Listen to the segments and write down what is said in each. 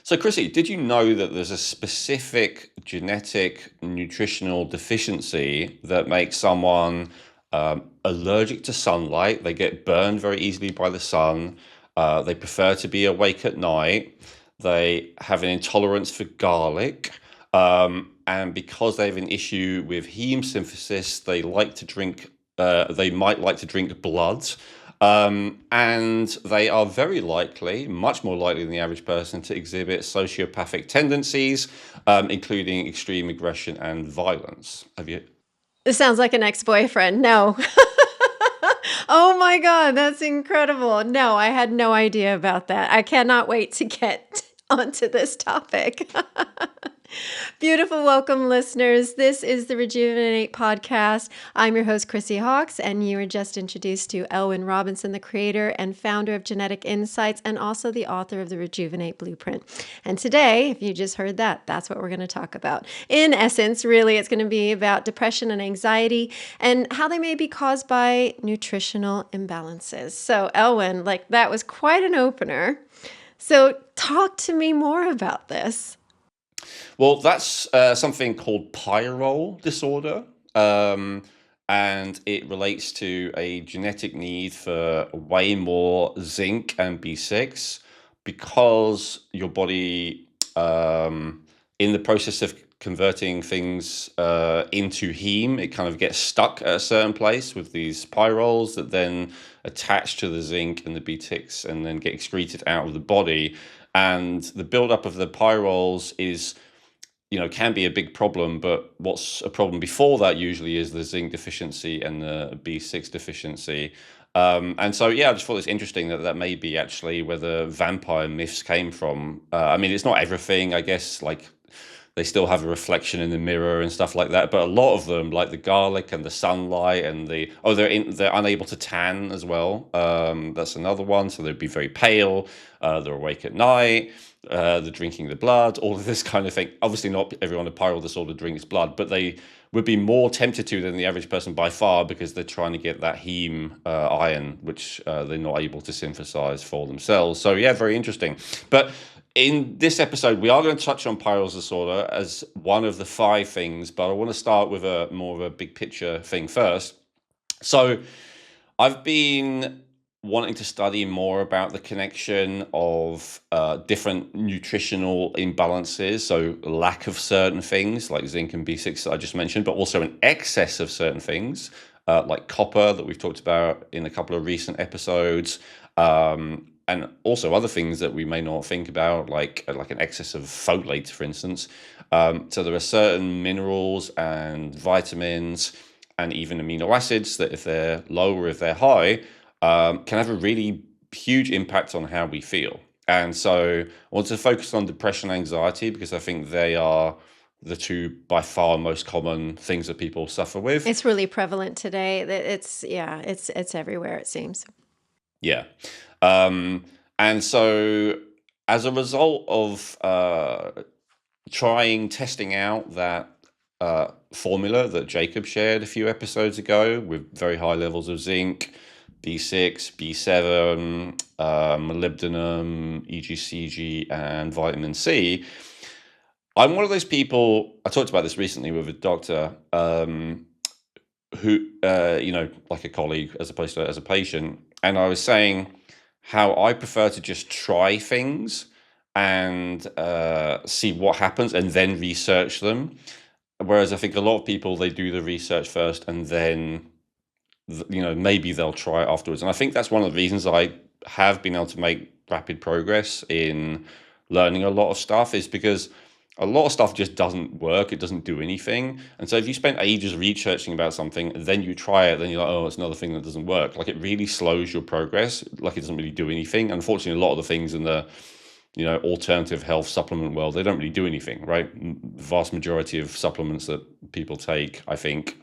So, Chrissy, did you know that there's a specific genetic nutritional deficiency that makes someone allergic to sunlight? They get burned very easily by the sun. They prefer to be awake at night. They have an intolerance for garlic. And because they have an issue with heme synthesis, they like to drink. They might like to drink blood. And they are very likely, much more likely than the average person, to exhibit sociopathic tendencies, including extreme aggression and violence. Have you? This sounds like an ex-boyfriend. No. Oh my God, that's incredible. No, I had no idea about that. I cannot wait to get onto this topic. Beautiful welcome, listeners. This is the Rejuvenate podcast. I'm your host, Chrissy Hawks, and you were just introduced to Elwyn Robinson, the creator and founder of Genetic Insights, and also the author of the Rejuvenate Blueprint. And today, if you just heard that, that's what we're going to talk about. In essence, really, it's going to be about depression and anxiety and how they may be caused by nutritional imbalances. So, Elwyn, that was quite an opener. So, talk to me more about this. Well, that's something called Pyrrole disorder. And it relates to a genetic need for way more zinc and B6 because your body, in the process of converting things into heme, it kind of gets stuck at a certain place with these pyrroles that then attach to the zinc and the B6 and then get excreted out of the body. And the buildup of the pyrroles is can be a big problem, but what's a problem before that usually is the zinc deficiency and the B6 deficiency. And so, yeah, I just thought it's interesting that that may be actually where the vampire myths came from. I mean, it's not everything, I guess, like they still have a reflection in the mirror and stuff like that. But a lot of them, like the garlic and the sunlight and they're unable to tan as well. That's another one. So they'd be very pale. They're awake at night. They're drinking the blood. All of this kind of thing. Obviously, not everyone with pyrrole disorder drinks blood, but they would be more tempted to than the average person by far because they're trying to get that heme iron, which they're not able to synthesize for themselves. So yeah, very interesting. But in this episode, we are going to touch on Pyrroles disorder as one of the 5 things, but I want to start with a more of a big picture thing first. So I've been wanting to study more about the connection of different nutritional imbalances, so lack of certain things like zinc and B6 that I just mentioned, but also an excess of certain things like copper that we've talked about in a couple of recent episodes. And also other things that we may not think about, like an excess of folate, for instance. So there are certain minerals and vitamins and even amino acids that if they're low or if they're high, can have a really huge impact on how we feel. And so I want to focus on depression and anxiety because I think they are the 2 by far most common things that people suffer with. It's really prevalent today. It's everywhere, it seems. Yeah. And so as a result of testing out that formula that Jacob shared a few episodes ago with very high levels of zinc, B6, B7, molybdenum, EGCG, and vitamin C. I'm one of those people, I talked about this recently with a doctor who, like a colleague as opposed to as a patient. And I was saying how I prefer to just try things and see what happens and then research them. Whereas I think a lot of people, they do the research first and then, maybe they'll try it afterwards. And I think that's one of the reasons I have been able to make rapid progress in learning a lot of stuff is because a lot of stuff just doesn't work. It doesn't do anything. And so if you spend ages researching about something, then you try it, then you're like, oh, it's another thing that doesn't work. Like it really slows your progress. Like it doesn't really do anything. Unfortunately, a lot of the things in the alternative health supplement world, they don't really do anything, right? The vast majority of supplements that people take, I think,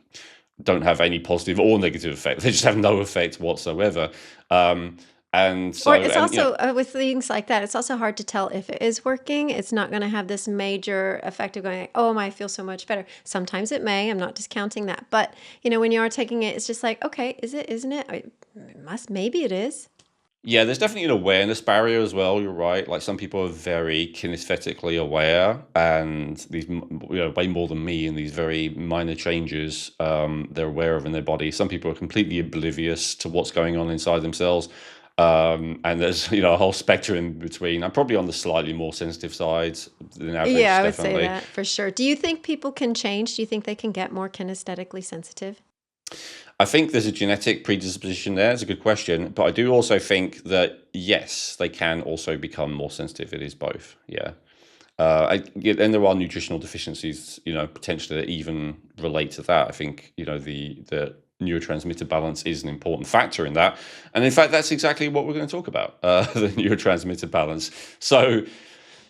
don't have any positive or negative effect. They just have no effect whatsoever. And so, Or it's and also with things like that, it's also hard to tell if it is working. It's not going to have this major effect of going, oh, I feel so much better. Sometimes it may. I'm not discounting that. But, when you are taking it, it's just like, okay, is it, isn't it? It must, maybe it is. Yeah, there's definitely an awareness barrier as well. You're right. Like some people are very kinesthetically aware, and way more than me. And these very minor changes, they're aware of in their body. Some people are completely oblivious to what's going on inside themselves. And there's a whole spectrum in between. I'm probably on the slightly more sensitive side than Yeah, average, I would say definitely. that for sure. Do you think people can change? Do you think they can get more kinesthetically sensitive? I think there's a genetic predisposition there. It's a good question, but I do also think that yes, they can also become more sensitive. It is both. Yeah. Yeah, and there are nutritional deficiencies, potentially that even relate to that. I think, the neurotransmitter balance is an important factor in that. And in fact, that's exactly what we're going to talk about, the neurotransmitter balance. So,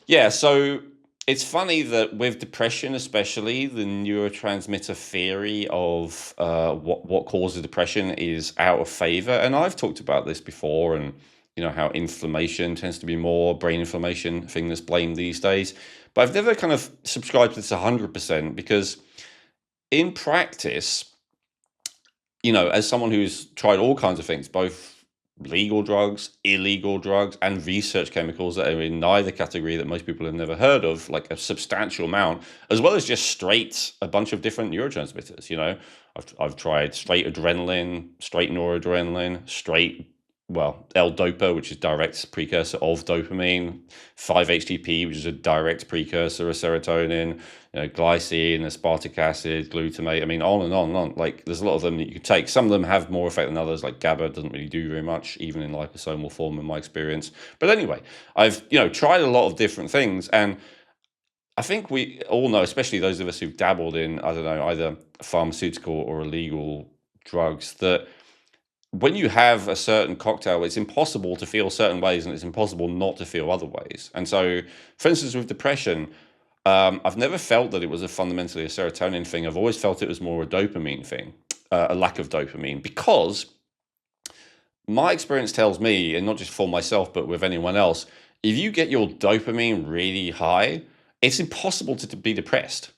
yeah, so it's funny that with depression, especially, the neurotransmitter theory of what causes depression is out of favor. And I've talked about this before, and how inflammation tends to be more brain inflammation thing that's blamed these days. But I've never kind of subscribed to this 100% because in practice, as someone who's tried all kinds of things, both legal drugs, illegal drugs, and research chemicals that are in neither category that most people have never heard of, like a substantial amount, as well as just straight a bunch of different neurotransmitters. I've tried straight adrenaline, straight noradrenaline, straight L-DOPA, which is direct precursor of dopamine, 5-HTP, which is a direct precursor of serotonin, glycine, aspartic acid, glutamate. I mean, on and on and on. Like, there's a lot of them that you could take. Some of them have more effect than others. Like GABA doesn't really do very much, even in liposomal form, in my experience. But anyway, I've tried a lot of different things, and I think we all know, especially those of us who've dabbled in, I don't know, either pharmaceutical or illegal drugs, that when you have a certain cocktail, it's impossible to feel certain ways and it's impossible not to feel other ways. And so, for instance, with depression, I've never felt that it was fundamentally a serotonin thing. I've always felt it was more a dopamine thing, a lack of dopamine, because my experience tells me, and not just for myself, but with anyone else, if you get your dopamine really high, it's impossible to be depressed.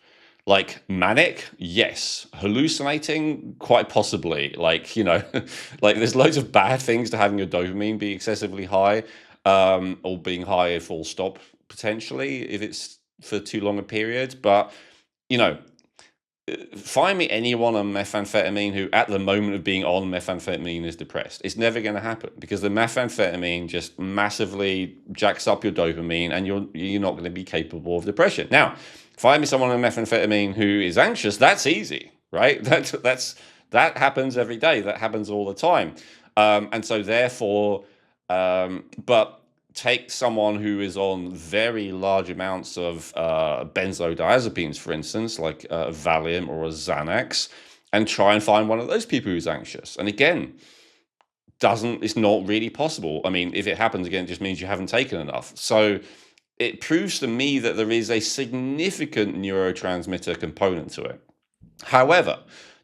Like manic, yes. Hallucinating, quite possibly. Like, like there's loads of bad things to having your dopamine be excessively high, or being high full stop, potentially, if it's for too long a period. But, you know, find me anyone on methamphetamine who, at the moment of being on methamphetamine, is depressed. It's never going to happen because the methamphetamine just massively jacks up your dopamine, and you're not going to be capable of depression. Now, find me someone on methamphetamine who is anxious. That's easy, right? That happens every day. That happens all the time, and so therefore, but take someone who is on very large amounts of benzodiazepines, for instance, like a Valium or a Xanax, and try and find one of those people who's anxious. And again, it's not really possible. I mean, if it happens again, it just means you haven't taken enough. So it proves to me that there is a significant neurotransmitter component to it. However,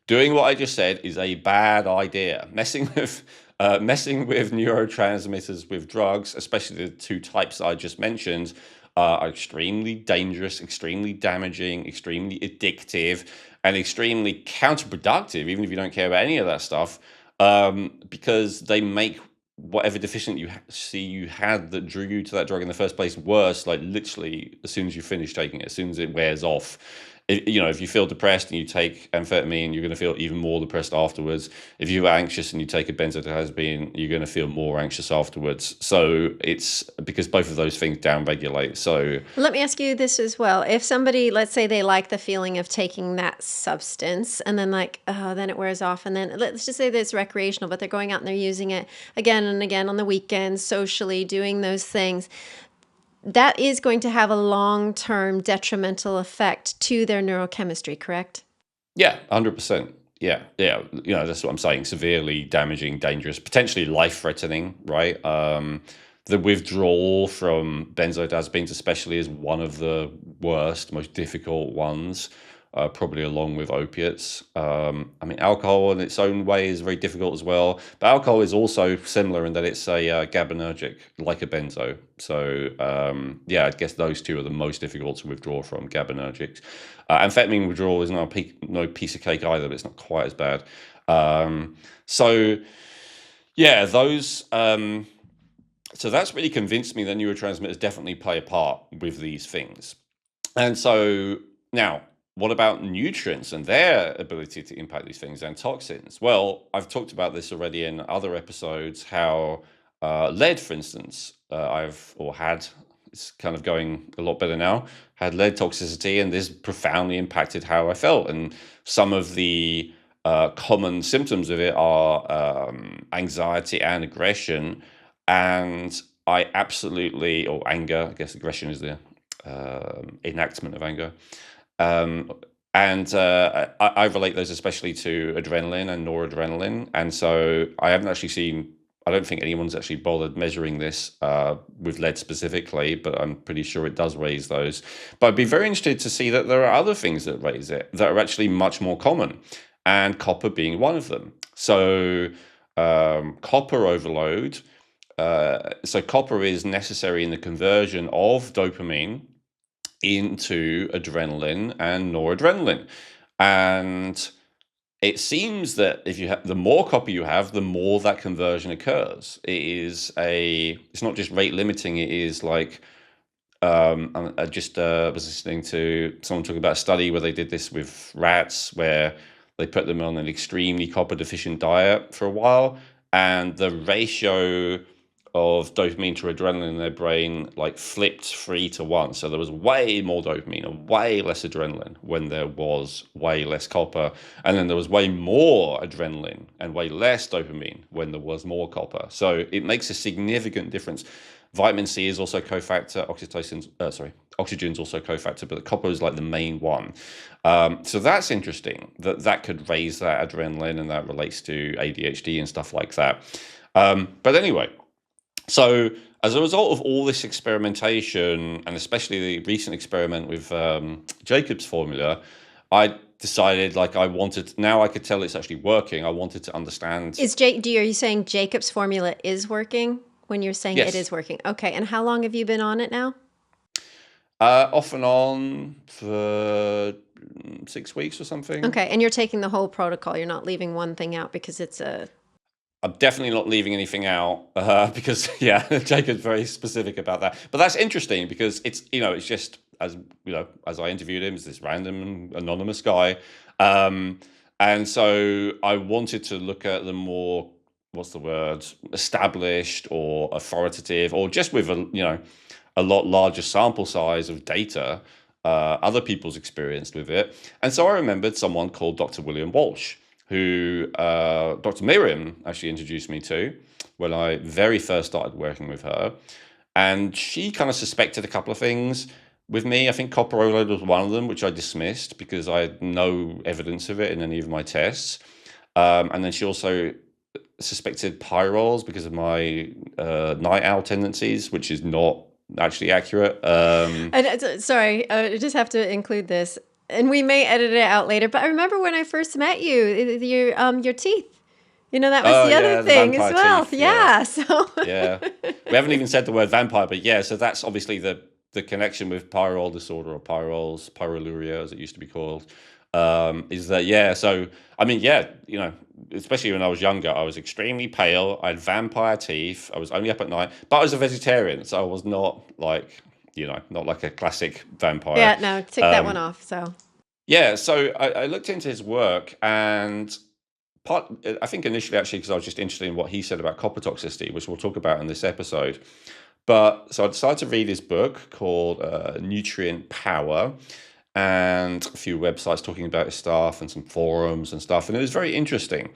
doing what I just said is a bad idea. Messing with neurotransmitters with drugs, especially the two types that I just mentioned, are extremely dangerous, extremely damaging, extremely addictive, and extremely counterproductive, even if you don't care about any of that stuff, because they make whatever deficient you had that drew you to that drug in the first place worse, like literally as soon as you finish taking it, as soon as it wears off. If you feel depressed and you take amphetamine, you're going to feel even more depressed afterwards. If you're anxious and you take a benzodiazepine, you're going to feel more anxious afterwards. So it's because both of those things downregulate. So Let me ask you this as well. If somebody, let's say they like the feeling of taking that substance and then like, oh, then it wears off. And then let's just say that it's recreational, but they're going out and they're using it again and again on the weekends, socially, doing those things. That is going to have a long-term detrimental effect to their neurochemistry, correct? yeah, 100%. Yeah, yeah. That's what I'm saying. Severely damaging, dangerous, potentially life-threatening, right? The withdrawal from benzodiazepines, especially, is one of the worst, most difficult ones, probably along with opiates. I mean, alcohol in its own way is very difficult as well. But alcohol is also similar in that it's a GABAergic, like a benzo. So, yeah, I guess those two are the most difficult to withdraw from, GABAergics. Amphetamine withdrawal is no piece of cake either, but it's not quite as bad. So, yeah, those. So that's really convinced me that neurotransmitters definitely play a part with these things. And so now, what about nutrients and their ability to impact these things and toxins? Well, I've talked about this already in other episodes, how lead, for instance, it's kind of going a lot better now, had lead toxicity, and this profoundly impacted how I felt. And some of the common symptoms of it are anxiety and aggression. And I absolutely, or anger, I guess aggression is the enactment of anger. Um, and I relate those especially to adrenaline and noradrenaline. And so I haven't actually seen, I don't think anyone's actually bothered measuring this with lead specifically, but I'm pretty sure it does raise those. But I'd be very interested to see that there are other things that raise it that are actually much more common, and copper being one of them. So copper overload. So copper is necessary in the conversion of dopamine into adrenaline and noradrenaline. And it seems that if you have the more copper you have, the more that conversion occurs. It's not just rate limiting, it is like I just was listening to someone talking about a study where they did this with rats, where they put them on an extremely copper deficient diet for a while, and the ratio of dopamine to adrenaline in their brain like flipped 3 to 1. So there was way more dopamine and way less adrenaline when there was way less copper. And then there was way more adrenaline and way less dopamine when there was more copper. So it makes a significant difference. Vitamin C is also cofactor, oxygen's also cofactor, but the copper is like the main one. So that's interesting that could raise that adrenaline, and that relates to ADHD and stuff like that. But anyway, so as a result of all this experimentation, and especially the recent experiment with Jacob's formula, I decided now I could tell it's actually working. I wanted to understand. Are you saying Jacob's formula is working when you're saying Yes. it is working? Okay. And how long have you been on it now? Off and on for 6 weeks or something. Okay. And you're taking the whole protocol. You're not leaving one thing out because it's I'm definitely not leaving anything out because, yeah, Jacob's very specific about that. But that's interesting because it's just as I interviewed him, it's this random anonymous guy, and so I wanted to look at the more, what's the word, established or authoritative, or just with a lot larger sample size of data, other people's experience with it. And so I remembered someone called Dr. William Walsh, who Dr. Miriam actually introduced me to when I very first started working with her. And she kind of suspected a couple of things with me. I think copper overload was one of them, which I dismissed because I had no evidence of it in any of my tests. And then she also suspected Pyrroles because of my night owl tendencies, which is not actually accurate. Sorry, I just have to include this, and we may edit it out later. But I remember when I first met you, your teeth. That was the other thing as well. Teeth, yeah. So yeah, we haven't even said the word vampire, but yeah. So that's obviously the connection with pyrrole disorder, or Pyrroles, pyroluria as it used to be called. Is that, yeah? So I mean, yeah, especially when I was younger, I was extremely pale. I had vampire teeth. I was only up at night, but I was a vegetarian, so I was not like not like a classic vampire. Yeah, no, took that one off. So yeah, so I looked into his work, and I think initially actually because I was just interested in what he said about copper toxicity, which we'll talk about in this episode. But so I decided to read his book called Nutrient Power, and a few websites talking about his stuff and some forums and stuff, and it was very interesting.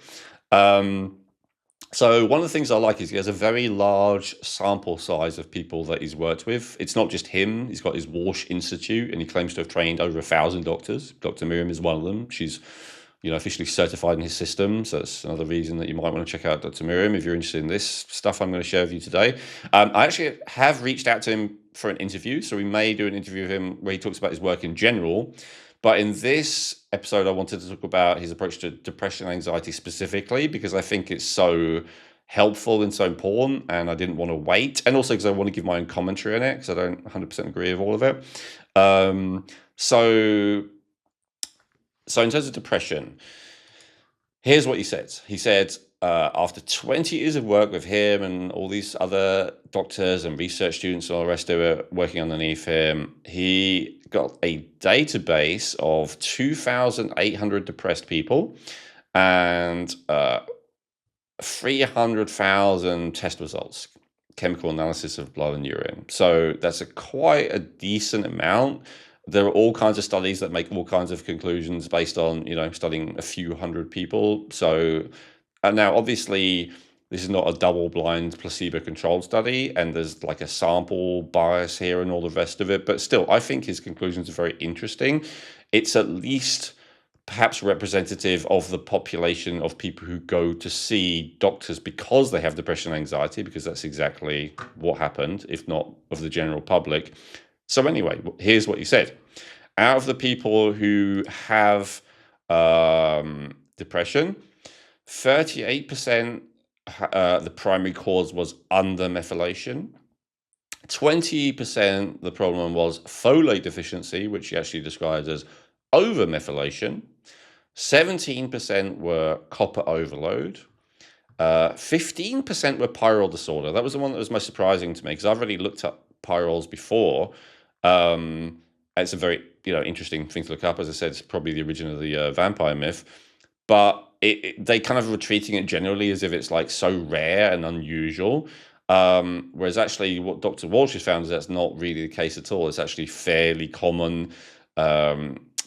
So one of the things I like is he has a very large sample size of people that he's worked with. It's not just him. He's got his Walsh Institute, and he claims to have trained over 1,000 doctors. Dr. Miriam is one of them. She's officially certified in his system. So that's another reason that you might want to check out Dr. Miriam if you're interested in this stuff I'm going to share with you today. I actually have reached out to him for an interview. So we may do an interview with him where he talks about his work in general. But in this episode, I wanted to talk about his approach to depression and anxiety specifically, because I think it's so helpful and so important, and I didn't want to wait. And also because I want to give my own commentary on it, because I don't 100% agree with all of it. So in terms of depression, here's what he said. He said, after 20 years of work with him and all these other doctors and research students and all the rest of it working underneath him, he got a database of 2,800 depressed people and 300,000 test results, chemical analysis of blood and urine. So that's quite a decent amount. There are all kinds of studies that make all kinds of conclusions based on, studying a few hundred people. So now, obviously, this is not a double-blind placebo-controlled study, and there's like a sample bias here and all the rest of it. But still, I think his conclusions are very interesting. It's at least perhaps representative of the population of people who go to see doctors because they have depression and anxiety, because that's exactly what happened, if not of the general public. So anyway, here's what he said. Out of the people who have depression, 38% the primary cause was undermethylation. 20% the problem was folate deficiency, which he actually describes as overmethylation. 17% were copper overload. 15% were pyrrole disorder. That was the one that was most surprising to me because I've already looked up pyrroles before. It's a very interesting thing to look up. As I said, it's probably the origin of the vampire myth. But they kind of were treating it generally as if it's like so rare and unusual. Whereas actually what Dr. Walsh has found is that's not really the case at all. It's actually fairly common.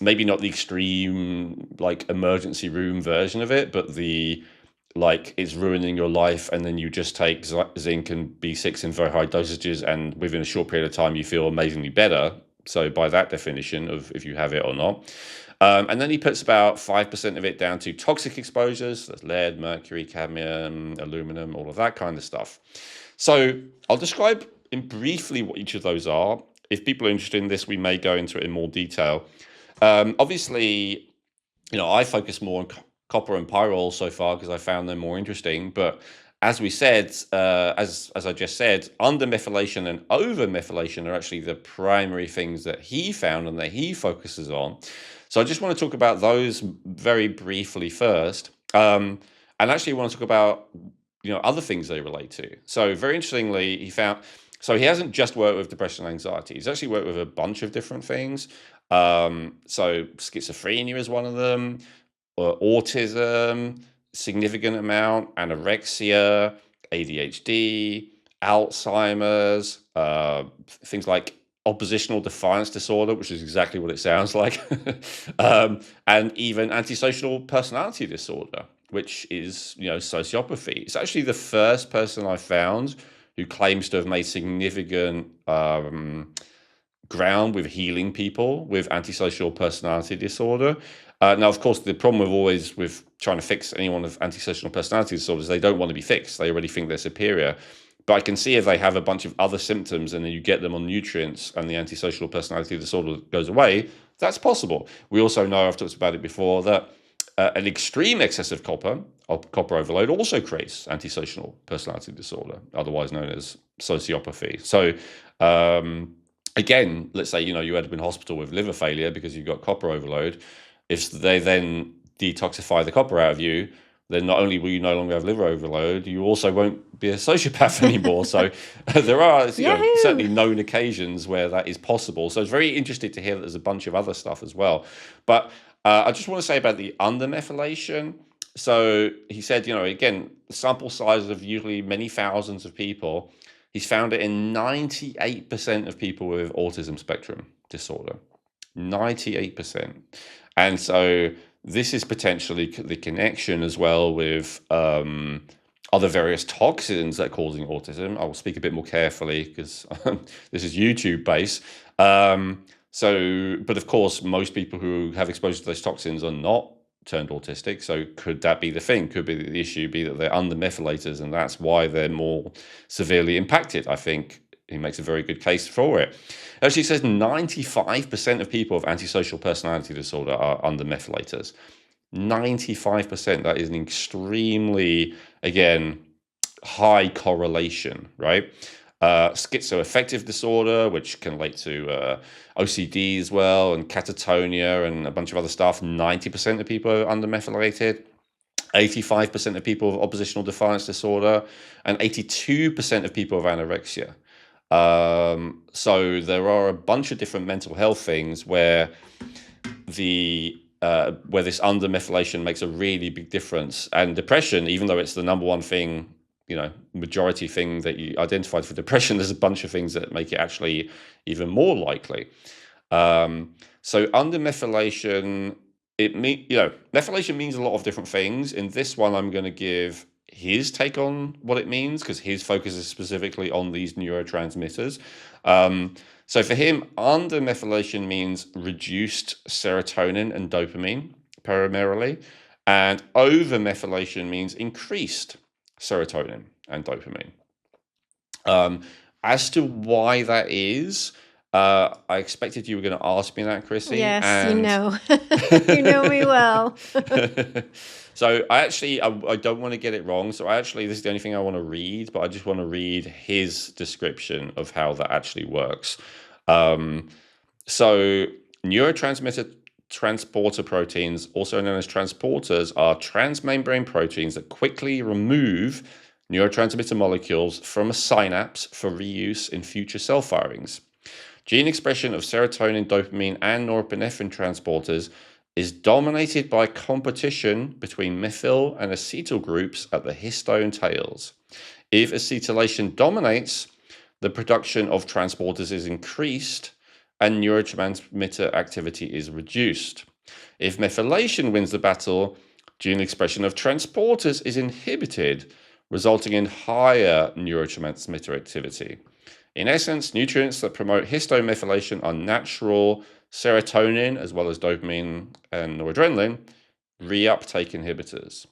Maybe not the extreme like emergency room version of it, but it's ruining your life and then you just take zinc and B6 in very high dosages and within a short period of time you feel amazingly better. So by that definition of if you have it or not. And then he puts about 5% of it down to toxic exposures. That's lead, mercury, cadmium, aluminum, all of that kind of stuff. So I'll describe briefly what each of those are. If people are interested in this, we may go into it in more detail. Obviously, I focus more on copper and pyrrole so far because I found them more interesting. But as we said, as I just said, undermethylation and overmethylation are actually the primary things that he found and that he focuses on. So I just want to talk about those very briefly first. And actually want to talk about, other things they relate to. So very interestingly, so he hasn't just worked with depression and anxiety. He's actually worked with a bunch of different things. So schizophrenia is one of them, autism, significant amount, anorexia, ADHD, Alzheimer's, things like oppositional defiance disorder, which is exactly what it sounds like, and even antisocial personality disorder, which is, sociopathy. It's actually the first person I found who claims to have made significant ground with healing people with antisocial personality disorder. Now, of course, the problem with trying to fix anyone with antisocial personality disorders, they don't want to be fixed. They already think they're superior. But I can see if they have a bunch of other symptoms and then you get them on nutrients and the antisocial personality disorder goes away, that's possible. We also know, I've talked about it before, that an extreme excess of copper overload also creates antisocial personality disorder, otherwise known as sociopathy. So again, let's say, you had been in hospital with liver failure because you've got copper overload. If they then detoxify the copper out of you, then not only will you no longer have liver overload, you also won't be a sociopath anymore. So there are certainly known occasions where that is possible. So it's very interesting to hear that there's a bunch of other stuff as well. But I just want to say about the undermethylation. So he said, again, sample size of usually many thousands of people. He's found it in 98% of people with autism spectrum disorder. 98%. And so this is potentially the connection as well with other various toxins that are causing autism. I will speak a bit more carefully because this is YouTube based. But of course, most people who have exposure to those toxins are not turned autistic. So could that be the thing? Could be the issue be that they're undermethylators and that's why they're more severely impacted. I think he makes a very good case for it. Actually, says 95% of people with antisocial personality disorder are undermethylators. 95%. That is an extremely, again, high correlation, right? Schizoaffective disorder, which can relate to OCD as well, and catatonia and a bunch of other stuff. 90% of people are undermethylated. 85% of people with oppositional defiance disorder, and 82% of people with anorexia. So there are a bunch of different mental health things where where this undermethylation makes a really big difference. And depression, even though it's the number one thing, majority thing that you identified for depression, there's a bunch of things that make it actually even more likely. So undermethylation, methylation means a lot of different things. In this one, I'm going to give his take on what it means, because his focus is specifically on these neurotransmitters. So for him, undermethylation means reduced serotonin and dopamine primarily, and overmethylation means increased serotonin and dopamine. As to why that is, I expected you were going to ask me that, Chrissy. Yes, and you know me well. So I don't want to get it wrong. So this is the only thing I want to read, but I just want to read his description of how that actually works. So neurotransmitter transporter proteins, also known as transporters, are transmembrane proteins that quickly remove neurotransmitter molecules from a synapse for reuse in future cell firings. Gene expression of serotonin, dopamine, and norepinephrine transporters is dominated by competition between methyl and acetyl groups at the histone tails. If acetylation dominates, the production of transporters is increased and neurotransmitter activity is reduced. If methylation wins the battle, gene expression of transporters is inhibited, resulting in higher neurotransmitter activity. In essence, nutrients that promote histone methylation are natural serotonin, as well as dopamine and noradrenaline, reuptake inhibitors.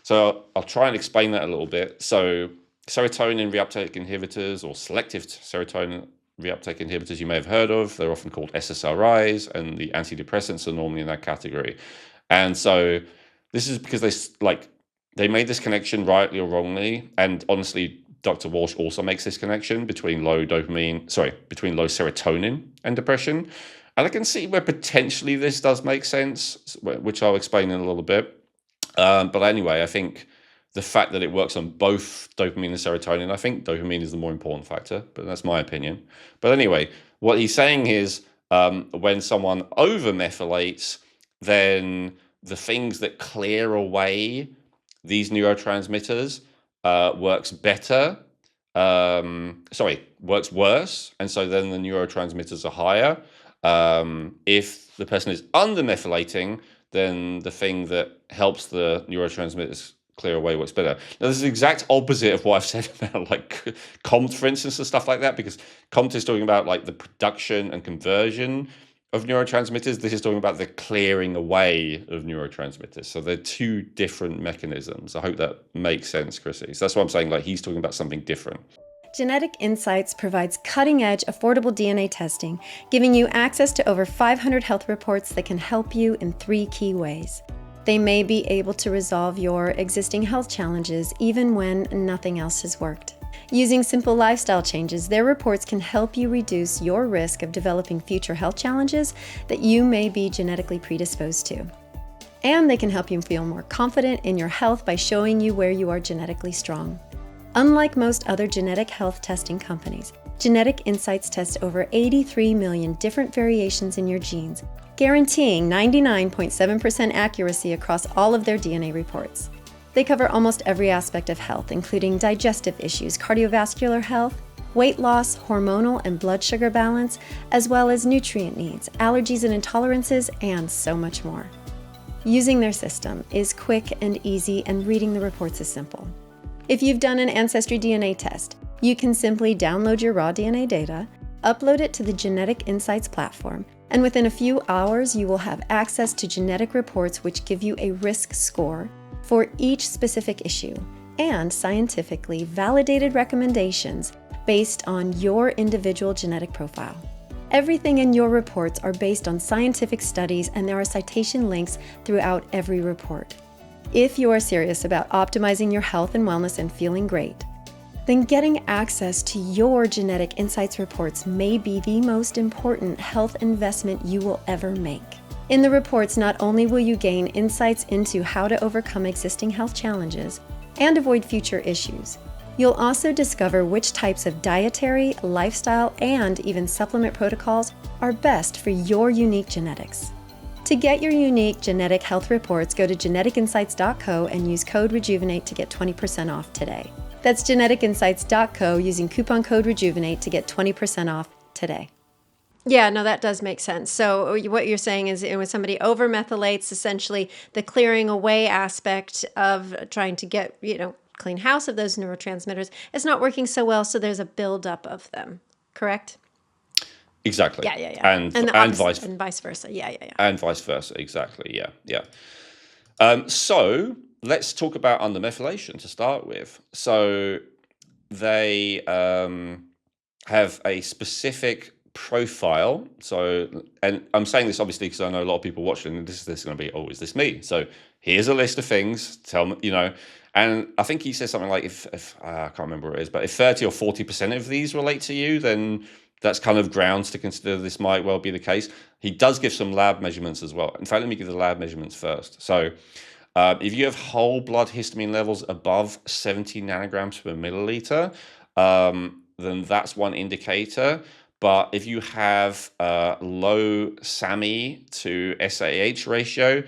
So I'll try and explain that a little bit. So serotonin reuptake inhibitors, or selective serotonin reuptake inhibitors, you may have heard of. They're often called SSRIs, and the antidepressants are normally in that category. And so this is because they made this connection rightly or wrongly. And honestly, Dr. Walsh also makes this connection between low serotonin and depression. And I can see where potentially this does make sense, which I'll explain in a little bit. But anyway, I think the fact that it works on both dopamine and serotonin, I think dopamine is the more important factor, but that's my opinion. But anyway, what he's saying is when someone overmethylates, then the things that clear away these neurotransmitters works worse. And so then the neurotransmitters are higher. If the person is undermethylating, then the thing that helps the neurotransmitters clear away works better. Now, this is the exact opposite of what I've said about like COMT, for instance, and stuff like that, because COMT is talking about like the production and conversion of neurotransmitters. This is talking about the clearing away of neurotransmitters. So they're two different mechanisms. I hope that makes sense, Chrissy. So that's what I'm saying, like he's talking about something different. Genetic Insights provides cutting-edge, affordable DNA testing, giving you access to over 500 health reports that can help you in 3 key ways. They may be able to resolve your existing health challenges even when nothing else has worked. Using simple lifestyle changes, their reports can help you reduce your risk of developing future health challenges that you may be genetically predisposed to. And they can help you feel more confident in your health by showing you where you are genetically strong. Unlike most other genetic health testing companies, Genetic Insights tests over 83 million different variations in your genes, guaranteeing 99.7% accuracy across all of their DNA reports. They cover almost every aspect of health, including digestive issues, cardiovascular health, weight loss, hormonal and blood sugar balance, as well as nutrient needs, allergies and intolerances, and so much more. Using their system is quick and easy, and reading the reports is simple. If you've done an Ancestry DNA test, you can simply download your raw DNA data, upload it to the Genetic Insights platform, and within a few hours you will have access to genetic reports which give you a risk score for each specific issue and scientifically validated recommendations based on your individual genetic profile. Everything in your reports are based on scientific studies, and there are citation links throughout every report. If you are serious about optimizing your health and wellness and feeling great, then getting access to your Genetic Insights reports may be the most important health investment you will ever make. In the reports, not only will you gain insights into how to overcome existing health challenges and avoid future issues, you'll also discover which types of dietary, lifestyle, and even supplement protocols are best for your unique genetics. To get your unique genetic health reports, go to geneticinsights.co and use code Rejuvenate to get 20% off today. That's geneticinsights.co using coupon code Rejuvenate to get 20% off today. Yeah, no, that does make sense. So what you're saying is when somebody overmethylates, essentially the clearing away aspect of trying to get, clean house of those neurotransmitters is not working so well, so there's a buildup of them, correct? Exactly. Yeah. And vice versa. Yeah. And vice versa. Exactly. Yeah. So let's talk about undermethylation to start with. So they have a specific profile. So, and I'm saying this obviously because I know a lot of people watching, and this is going to be, oh, is this me? So here's a list of things. Tell me, and I think he says something like, if I can't remember what it is, but if 30 or 40% of these relate to you, then that's kind of grounds to consider this might well be the case. He does give some lab measurements as well. In fact, let me give the lab measurements first. So if you have whole blood histamine levels above 70 nanograms per milliliter, then that's one indicator. But if you have low SAMI to SAH ratio,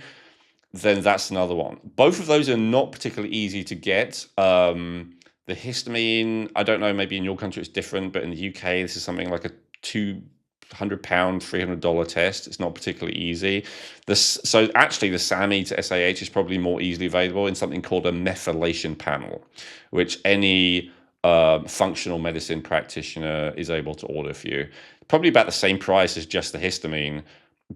then that's another one. Both of those are not particularly easy to get. The histamine, I don't know, maybe in your country it's different, but in the UK, this is something like a £200, $300 test. It's not particularly easy. So actually the SAMI to SAH is probably more easily available in something called a methylation panel, which any functional medicine practitioner is able to order for you. Probably about the same price as just the histamine,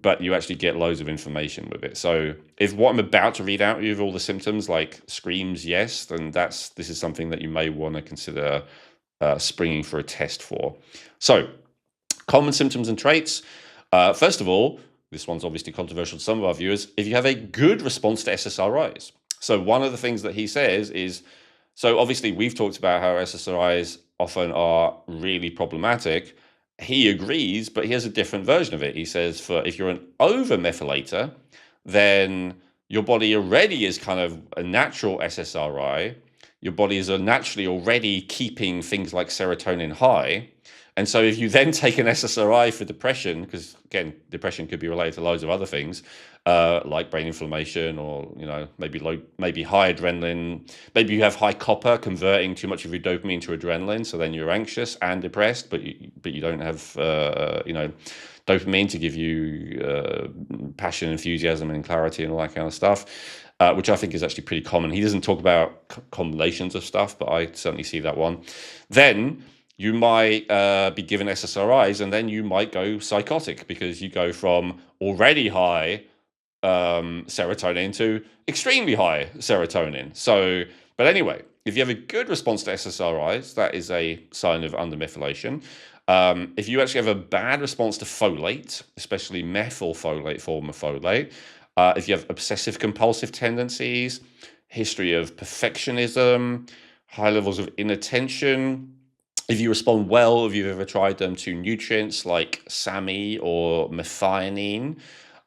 but you actually get loads of information with it. So if what I'm about to read out with all the symptoms like screams yes, then this is something that you may want to consider springing for a test for. So common symptoms and traits. First of all, this one's obviously controversial to some of our viewers, if you have a good response to SSRIs. So one of the things that he says is, so obviously we've talked about how SSRIs often are really problematic. He agrees, but he has a different version of it. He says if you're an overmethylator, then your body already is kind of a natural SSRI. Your body is naturally already keeping things like serotonin high. And so if you then take an SSRI for depression, because again, depression could be related to loads of other things, like brain inflammation or, maybe high adrenaline, maybe you have high copper converting too much of your dopamine to adrenaline. So then you're anxious and depressed, but you don't have, dopamine to give you passion, enthusiasm and clarity and all that kind of stuff, which I think is actually pretty common. He doesn't talk about combinations of stuff, but I certainly see that one. Then you might be given SSRIs and then you might go psychotic because you go from already high serotonin to extremely high serotonin. So, but anyway, if you have a good response to SSRIs, that is a sign of undermethylation. If you actually have a bad response to folate, especially methylfolate form of folate, if you have obsessive compulsive tendencies, history of perfectionism, high levels of inattention, if you respond well, if you've ever tried them to nutrients like SAMI or methionine.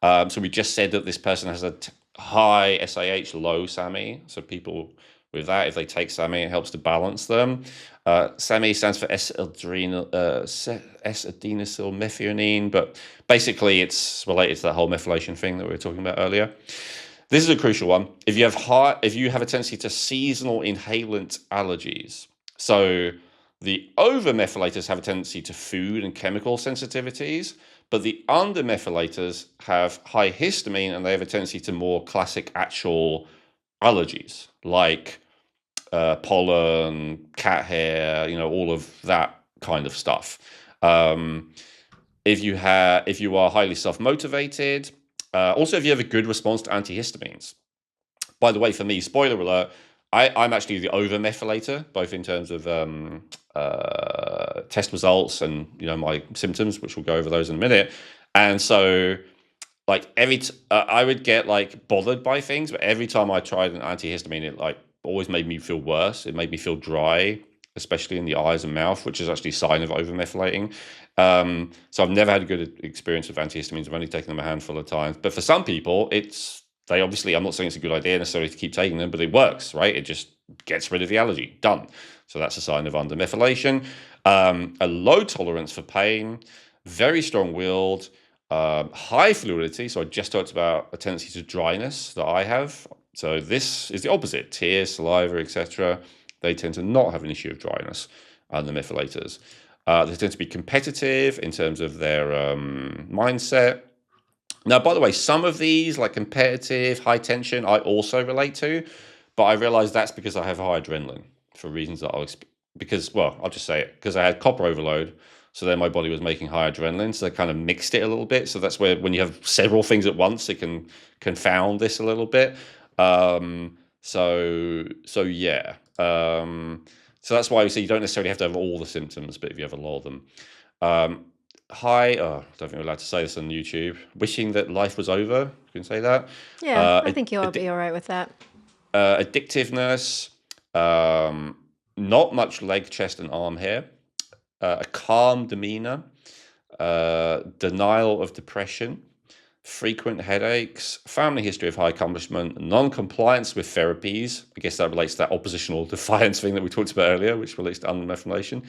So we just said that this person has a high SAH, low SAMI. So people with that, if they take SAMI, it helps to balance them. SAMI stands for S-adenosylmethionine, but basically it's related to that whole methylation thing that we were talking about earlier. This is a crucial one. If you have a tendency to seasonal inhalant allergies, so the overmethylators have a tendency to food and chemical sensitivities, but the undermethylators have high histamine and they have a tendency to more classic actual allergies like pollen, cat hair, all of that kind of stuff. If you are highly self-motivated, also if you have a good response to antihistamines. By the way, for me, spoiler alert, I'm actually the overmethylator, both in terms of test results and my symptoms, which we'll go over those in a minute. And so, like I would get like bothered by things, but every time I tried an antihistamine, it like always made me feel worse. It made me feel dry, especially in the eyes and mouth, which is actually a sign of overmethylating. So I've never had a good experience with antihistamines. I've only taken them a handful of times. But for some people, they obviously, I'm not saying it's a good idea necessarily to keep taking them, but it works, right? It just gets rid of the allergy. Done. So that's a sign of undermethylation. A low tolerance for pain, very strong-willed, high fluidity. So I just talked about a tendency to dryness that I have. So this is the opposite. Tears, saliva, etc. They tend to not have an issue of dryness, undermethylators. They tend to be competitive in terms of their mindset. Now, by the way, some of these, like competitive, high tension, I also relate to, but I realize that's because I have high adrenaline for reasons that I'll just say it, because I had copper overload. So then my body was making high adrenaline, so I kind of mixed it a little bit. So that's where, when you have several things at once, it can confound this a little bit. So yeah. So that's why we say you don't necessarily have to have all the symptoms, but if you have a lot of them. I don't think we're allowed to say this on YouTube. Wishing that life was over. You can say that. Yeah, I think you'll be all right with that. Addictiveness. Not much leg, chest, and arm hair. A calm demeanor. Denial of depression. Frequent headaches, family history of high accomplishment, non-compliance with therapies. I guess that relates to that oppositional defiance thing that we talked about earlier, which relates to undermethylation.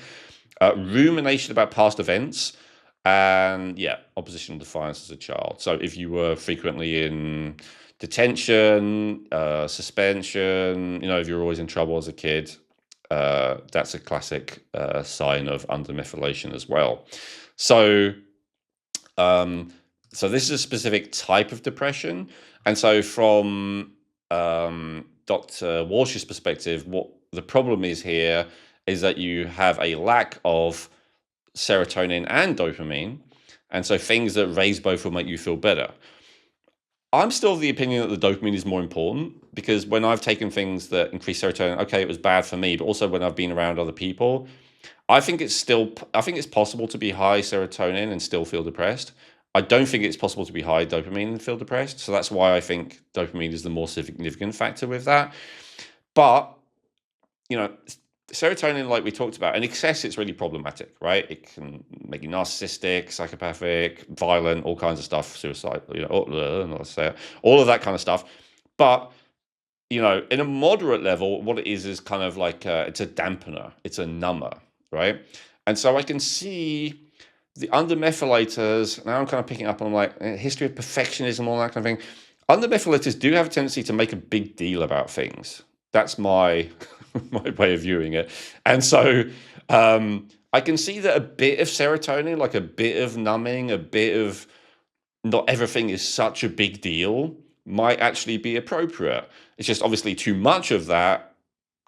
Rumination about past events, and yeah, oppositional defiance as a child. So if you were frequently in detention, suspension, if you're always in trouble as a kid, that's a classic sign of undermethylation as well. So this is a specific type of depression. And so from Dr. Walsh's perspective, what the problem is here is that you have a lack of serotonin and dopamine. And so things that raise both will make you feel better. I'm still of the opinion that the dopamine is more important, because when I've taken things that increase serotonin, okay, it was bad for me, but also when I've been around other people, I think it's possible to be high serotonin and still feel depressed. I don't think it's possible to be high dopamine and feel depressed. So that's why I think dopamine is the more significant factor with that. But, serotonin, like we talked about, in excess, it's really problematic, right? It can make you narcissistic, psychopathic, violent, all kinds of stuff, suicide, all of that kind of stuff. But, in a moderate level, what it is kind of like it's a dampener, it's a number, right? And so I can see the undermethylators. Now I'm kind of picking up on history of perfectionism, all that kind of thing. Undermethylators do have a tendency to make a big deal about things. That's my my way of viewing it. And so I can see that a bit of serotonin, like a bit of numbing, a bit of not everything is such a big deal, might actually be appropriate. It's just obviously too much of that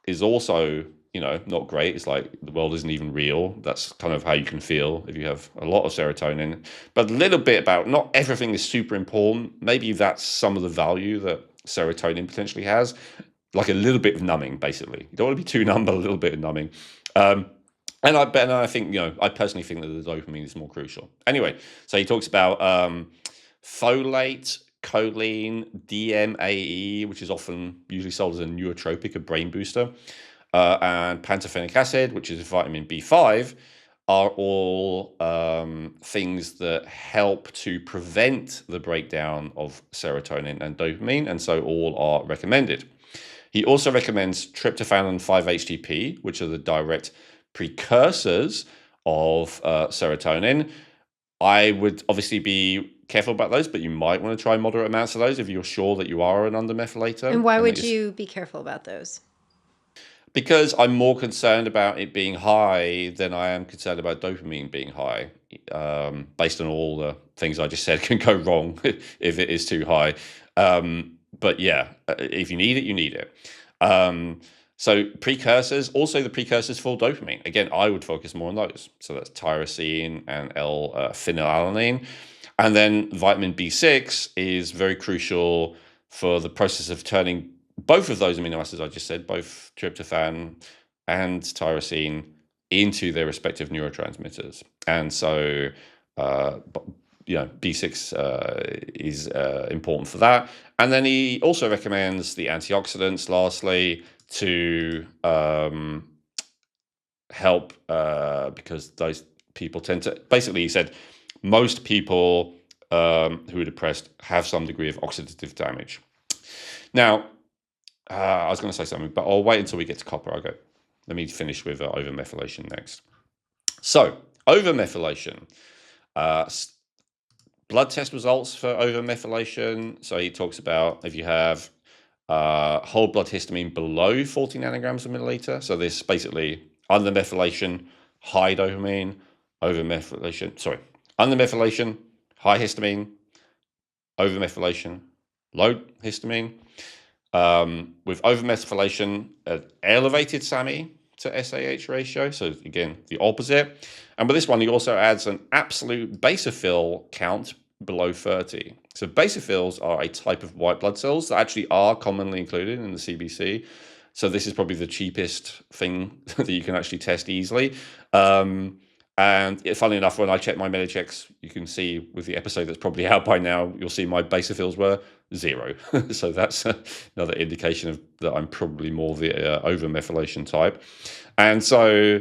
is also, not great. It's like the world isn't even real. That's kind of how you can feel if you have a lot of serotonin. But a little bit about not everything is super important. Maybe that's some of the value that serotonin potentially has. Like a little bit of numbing, basically. You don't want to be too numb, but a little bit of numbing. And I think, I personally think that the dopamine is more crucial. Anyway, so he talks about folate, choline, DMAE, which is usually sold as a neurotropic, a brain booster, and pantothenic acid, which is vitamin B5, are all things that help to prevent the breakdown of serotonin and dopamine, and so all are recommended. He also recommends tryptophan and 5-HTP, which are the direct precursors of serotonin. I would obviously be careful about those, but you might want to try moderate amounts of those if you're sure that you are an undermethylator. And why would you be careful about those? Because I'm more concerned about it being high than I am concerned about dopamine being high. Based on all the things I just said can go wrong if it is too high. But yeah, if you need it, you need it. So precursors, also the precursors for dopamine. Again, I would focus more on those. So that's tyrosine and L-phenylalanine. And then vitamin B6 is very crucial for the process of turning both of those amino acids I just said, both tryptophan and tyrosine, into their respective neurotransmitters. And so, B6 is important for that. And then he also recommends the antioxidants, lastly, to help because those people tend to, basically he said, most people who are depressed have some degree of oxidative damage. Now, I was going to say something, but I'll wait until we get to copper. Okay, let me finish with overmethylation next. So, overmethylation. Blood test results for overmethylation. So he talks about if you have whole blood histamine below 40 nanograms per milliliter. So this basically undermethylation, high dopamine, undermethylation, high histamine, overmethylation, low histamine. With overmethylation, elevated SAMe to SAH ratio. So again, the opposite. And with this one, he also adds an absolute basophil count below 30. So basophils are a type of white blood cells that actually are commonly included in the CBC. So this is probably the cheapest thing that you can actually test easily. And funnily enough, when I check my Medichecks, you can see with the episode that's probably out by now, you'll see my basophils were 0. So that's another indication of that I'm probably more the overmethylation type. And so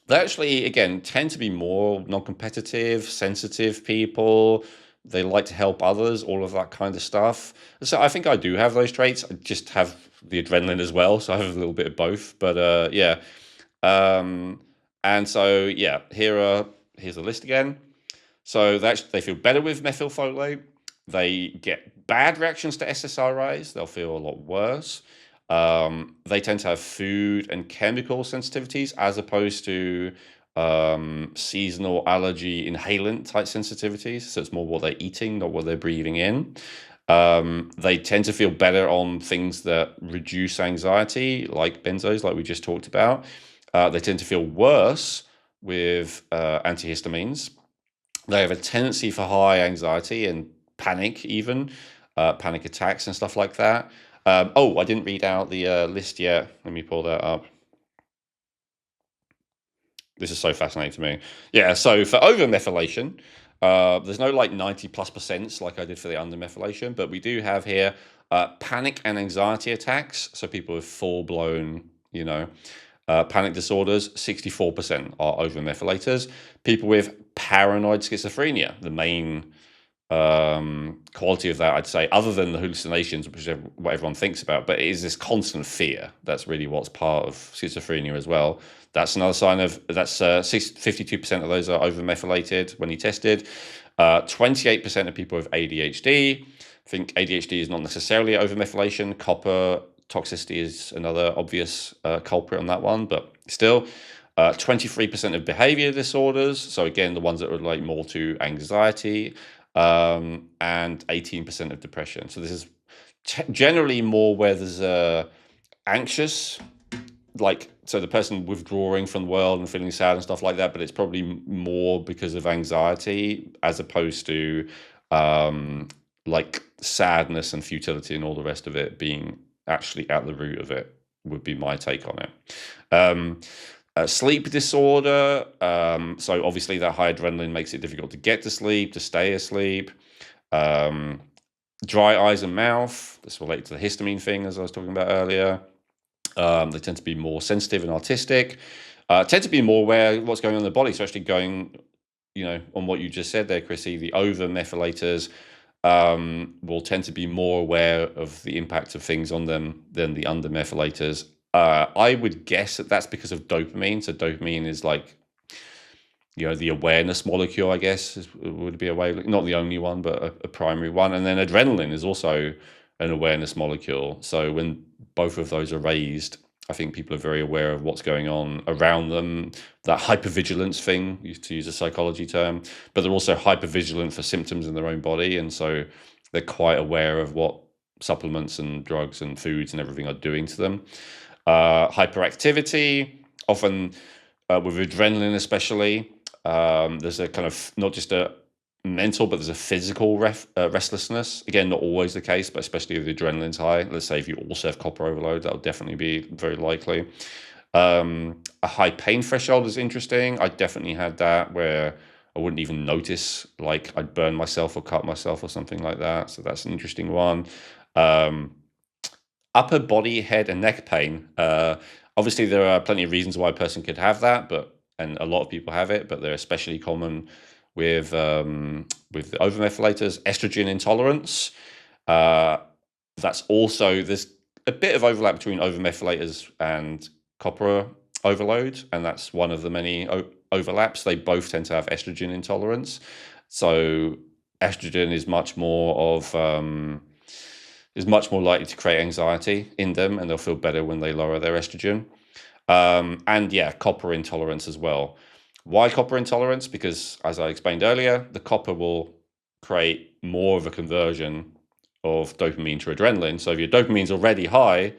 they actually, again, tend to be more non-competitive, sensitive people. They like to help others, all of that kind of stuff. So I think I do have those traits. I just have the adrenaline as well. So I have a little bit of both. But yeah. And so, yeah, here's a list again. So they feel better with methylfolate. They get bad reactions to SSRIs. They'll feel a lot worse. They tend to have food and chemical sensitivities as opposed to seasonal allergy inhalant type sensitivities. So it's more what they're eating, not what they're breathing in. They tend to feel better on things that reduce anxiety, like benzos, like we just talked about. They tend to feel worse with antihistamines. They have a tendency for high anxiety and panic, even panic attacks and stuff like that. Oh, I didn't read out the list yet. Let me pull that up. This is so fascinating to me. Yeah, so for overmethylation, there's no like 90+% like I did for the undermethylation, but we do have here panic and anxiety attacks. So people with full-blown, panic disorders, 64% are overmethylators. People with paranoid schizophrenia, the main quality of that, I'd say, other than the hallucinations, which is what everyone thinks about, but it is this constant fear. That's really what's part of schizophrenia as well. That's another sign of, 52% of those are overmethylated when you tested. 28% of people with ADHD. I think ADHD is not necessarily overmethylation. Copper toxicity is another obvious culprit on that one, but still. 23% of behavior disorders. So again, the ones that relate more to anxiety. And 18% of depression. So this is generally more where there's anxious, so the person withdrawing from the world and feeling sad and stuff like that, but it's probably more because of anxiety as opposed to like sadness and futility and all the rest of it being actually at the root of it, would be my take on it. Sleep disorder. So obviously that high adrenaline makes it difficult to get to sleep, to stay asleep. Dry eyes and mouth. This relates to the histamine thing, as I was talking about earlier. They tend to be more sensitive and artistic. Tend to be more aware of what's going on in the body. So actually going, on what you just said there, Chrissy, the overmethylators will tend to be more aware of the impact of things on them than the undermethylators. I would guess that that's because of dopamine. So dopamine is like, the awareness molecule, I guess, would be a way, not the only one, but a primary one. And then adrenaline is also an awareness molecule. So when both of those are raised, I think people are very aware of what's going on around them. That hypervigilance thing, to use a psychology term, but they're also hypervigilant for symptoms in their own body. And so they're quite aware of what supplements and drugs and foods and everything are doing to them. Hyperactivity, often with adrenaline especially, there's a kind of not just a mental, but there's a physical restlessness. Again, not always the case, but especially if the adrenaline's high. Let's say if you also have copper overload, that'll definitely be very likely. A high pain threshold is interesting. I definitely had that where I wouldn't even notice like I'd burn myself or cut myself or something like that. So that's an interesting one. Upper body, head, and neck pain. Obviously, there are plenty of reasons why a person could have that, but and a lot of people have it, but they're especially common with the overmethylators. Estrogen intolerance. That's also, there's a bit of overlap between overmethylators and copper overload, and that's one of the many overlaps. They both tend to have estrogen intolerance. So estrogen is much more likely to create anxiety in them, and they'll feel better when they lower their estrogen. And yeah, copper intolerance as well. Why copper intolerance? Because, as I explained earlier, the copper will create more of a conversion of dopamine to adrenaline. So if your dopamine's already high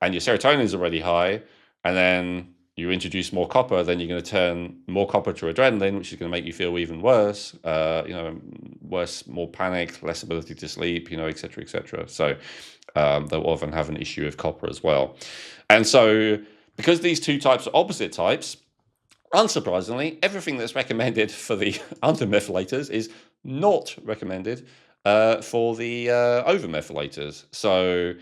and your serotonin is already high, and then you introduce more copper, then you're going to turn more copper to adrenaline, which is going to make you feel even worse. Worse, more panic, less ability to sleep, et cetera, et cetera. So they'll often have an issue with copper as well. And so, because these two types are opposite types, unsurprisingly, everything that's recommended for the undermethylators is not recommended for the overmethylators. So,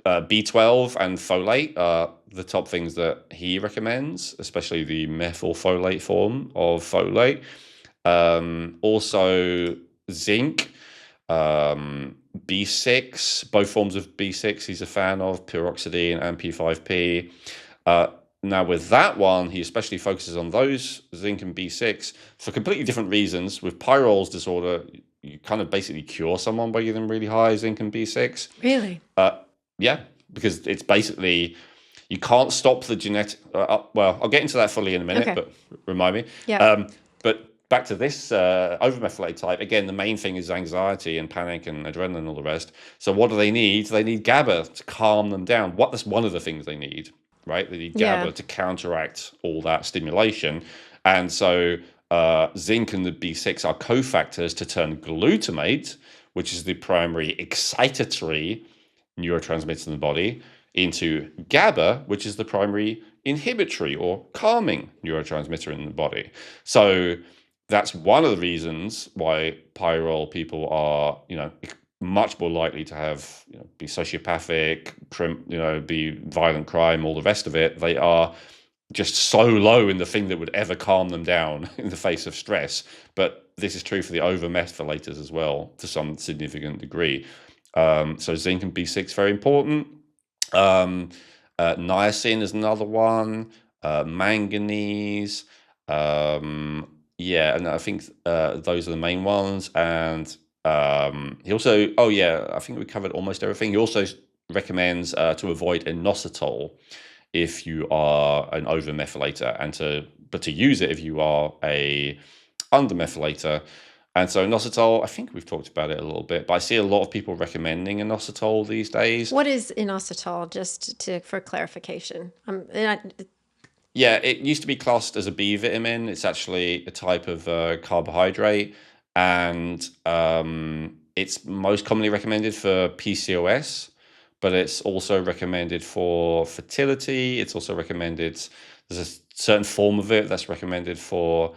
B12 and folate are the top things that he recommends, especially the methylfolate form of folate. Also, zinc, B6, both forms of B6 he's a fan of, pyroxidine and P5P. Now, with that one, he especially focuses on those, zinc and B6, for completely different reasons. With Pyrroles disorder, you kind of basically cure someone by giving them really high zinc and B6. Really? Yeah, because it's basically, you can't stop the genetic. Well, I'll get into that fully in a minute, Okay. but remind me. Yeah. But back to this overmethylated type, again, the main thing is anxiety and panic and adrenaline and all the rest. So what do they need? They need GABA to calm them down. That's one of the things they need, right? They need GABA Yeah. to counteract all that stimulation. And so zinc and the B6 are cofactors to turn glutamate, which is the primary excitatory neurotransmitter in the body, into GABA, which is the primary inhibitory or calming neurotransmitter in the body. So that's one of the reasons why Pyrrole people are, much more likely to have, be sociopathic, be violent crime, all the rest of it. They are just so low in the thing that would ever calm them down in the face of stress. But this is true for the overmethylators as well, to some significant degree. So zinc and B6 very important. Niacin is another one. Manganese. And I think those are the main ones. And he also, I think we covered almost everything. He also recommends to avoid inositol if you are an overmethylator, but to use it if you are a undermethylator. And so inositol, I think we've talked about it a little bit, but I see a lot of people recommending inositol these days. What is inositol, for clarification? Yeah, it used to be classed as a B vitamin. It's actually a type of carbohydrate, and it's most commonly recommended for PCOS, but it's also recommended for fertility. It's also recommended, there's a certain form of it that's recommended for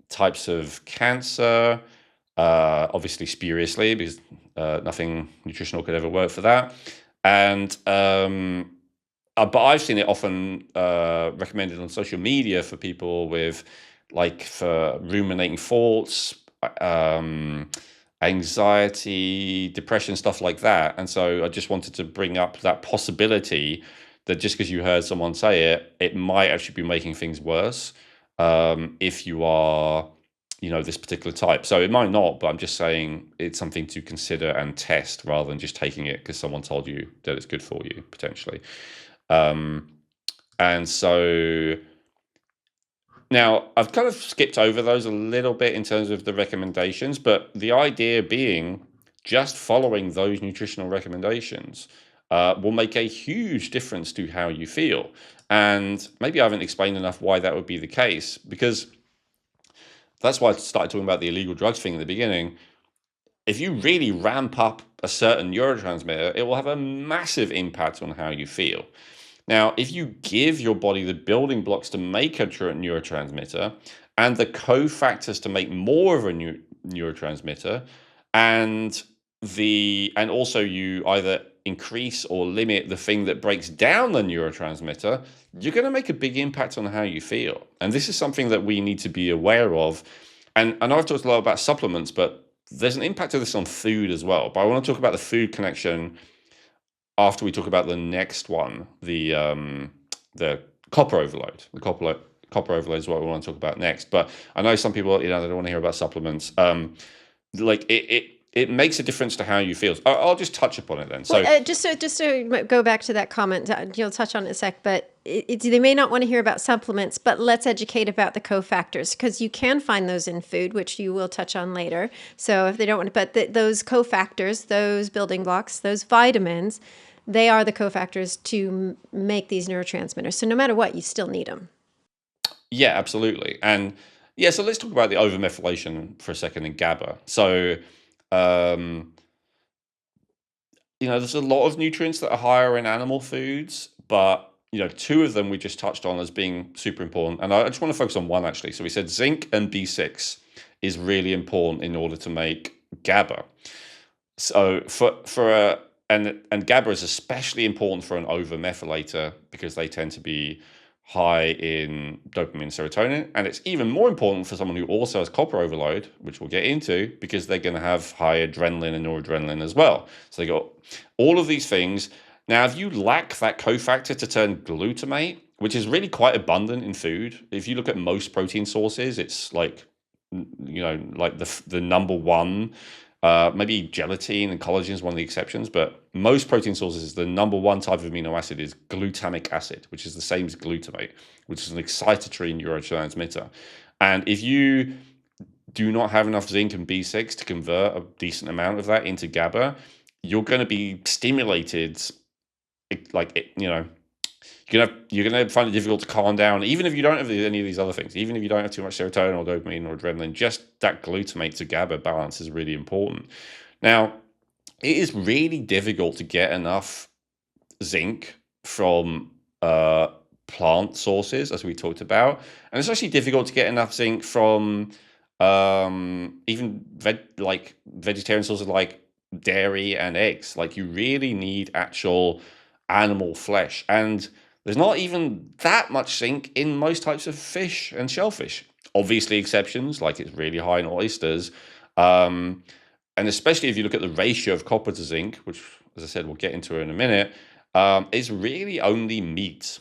types of cancer, obviously spuriously, because nothing nutritional could ever work for that. And but I've seen it often recommended on social media for people with, for ruminating thoughts, anxiety, depression, stuff like that. And so I just wanted to bring up that possibility that just because you heard someone say it, it might actually be making things worse if you are, this particular type. So it might not, but I'm just saying it's something to consider and test rather than just taking it because someone told you that it's good for you, potentially. And so now I've kind of skipped over those a little bit in terms of the recommendations, but the idea being just following those nutritional recommendations will make a huge difference to how you feel. And maybe I haven't explained enough why that would be the case, because that's why I started talking about the illegal drugs thing in the beginning. If you really ramp up a certain neurotransmitter, it will have a massive impact on how you feel. Now, if you give your body the building blocks to make a neurotransmitter and the cofactors to make more of a neurotransmitter, and also you either increase or limit the thing that breaks down the neurotransmitter, you're going to make a big impact on how you feel. And this is something that we need to be aware of. And I know I've talked a lot about supplements, but there's an impact of this on food as well. But I want to talk about the food connection after we talk about the next one, the copper overload. The copper overload is what we want to talk about next. But I know some people, they don't want to hear about supplements. Like it makes a difference to how you feel. I'll just touch upon it then. So, Well, just to go back to that comment, you'll touch on it in a sec, but they may not want to hear about supplements, but let's educate about the cofactors, because you can find those in food, which you will touch on later. So if they don't want to, but those cofactors, those building blocks, those vitamins, they are the cofactors to make these neurotransmitters. So no matter what, you still need them. yeah, absolutely. And yeah, so let's talk about the overmethylation for a second in GABA. So, um, there's a lot of nutrients that are higher in animal foods, but two of them we just touched on as being super important. And I just want to focus on one actually. So we said zinc and B6 is really important in order to make GABA. So and GABA is especially important for an overmethylator because they tend to be high in dopamine and serotonin. And it's even more important for someone who also has copper overload, which we'll get into, because they're going to have high adrenaline and noradrenaline as well. So they got all of these things. Now, if you lack that cofactor to turn glutamate, which is really quite abundant in food, if you look at most protein sources, it's like, like the number one. Maybe gelatin and collagen is one of the exceptions, but most protein sources, the number one type of amino acid is glutamic acid, which is the same as glutamate, which is an excitatory neurotransmitter. And if you do not have enough zinc and B6 to convert a decent amount of that into GABA, you're going to be stimulated, you're gonna find it difficult to calm down, even if you don't have any of these other things. Even if you don't have too much serotonin or dopamine or adrenaline, just that glutamate to GABA balance is really important. Now, it is really difficult to get enough zinc from plant sources, as we talked about, and it's actually difficult to get enough zinc from even vegetarian sources like dairy and eggs. Like, you really need actual animal flesh, and there's not even that much zinc in most types of fish and shellfish. Obviously, exceptions, like it's really high in oysters. And especially if you look at the ratio of copper to zinc, which, as I said, we'll get into in a minute, it's really only meat,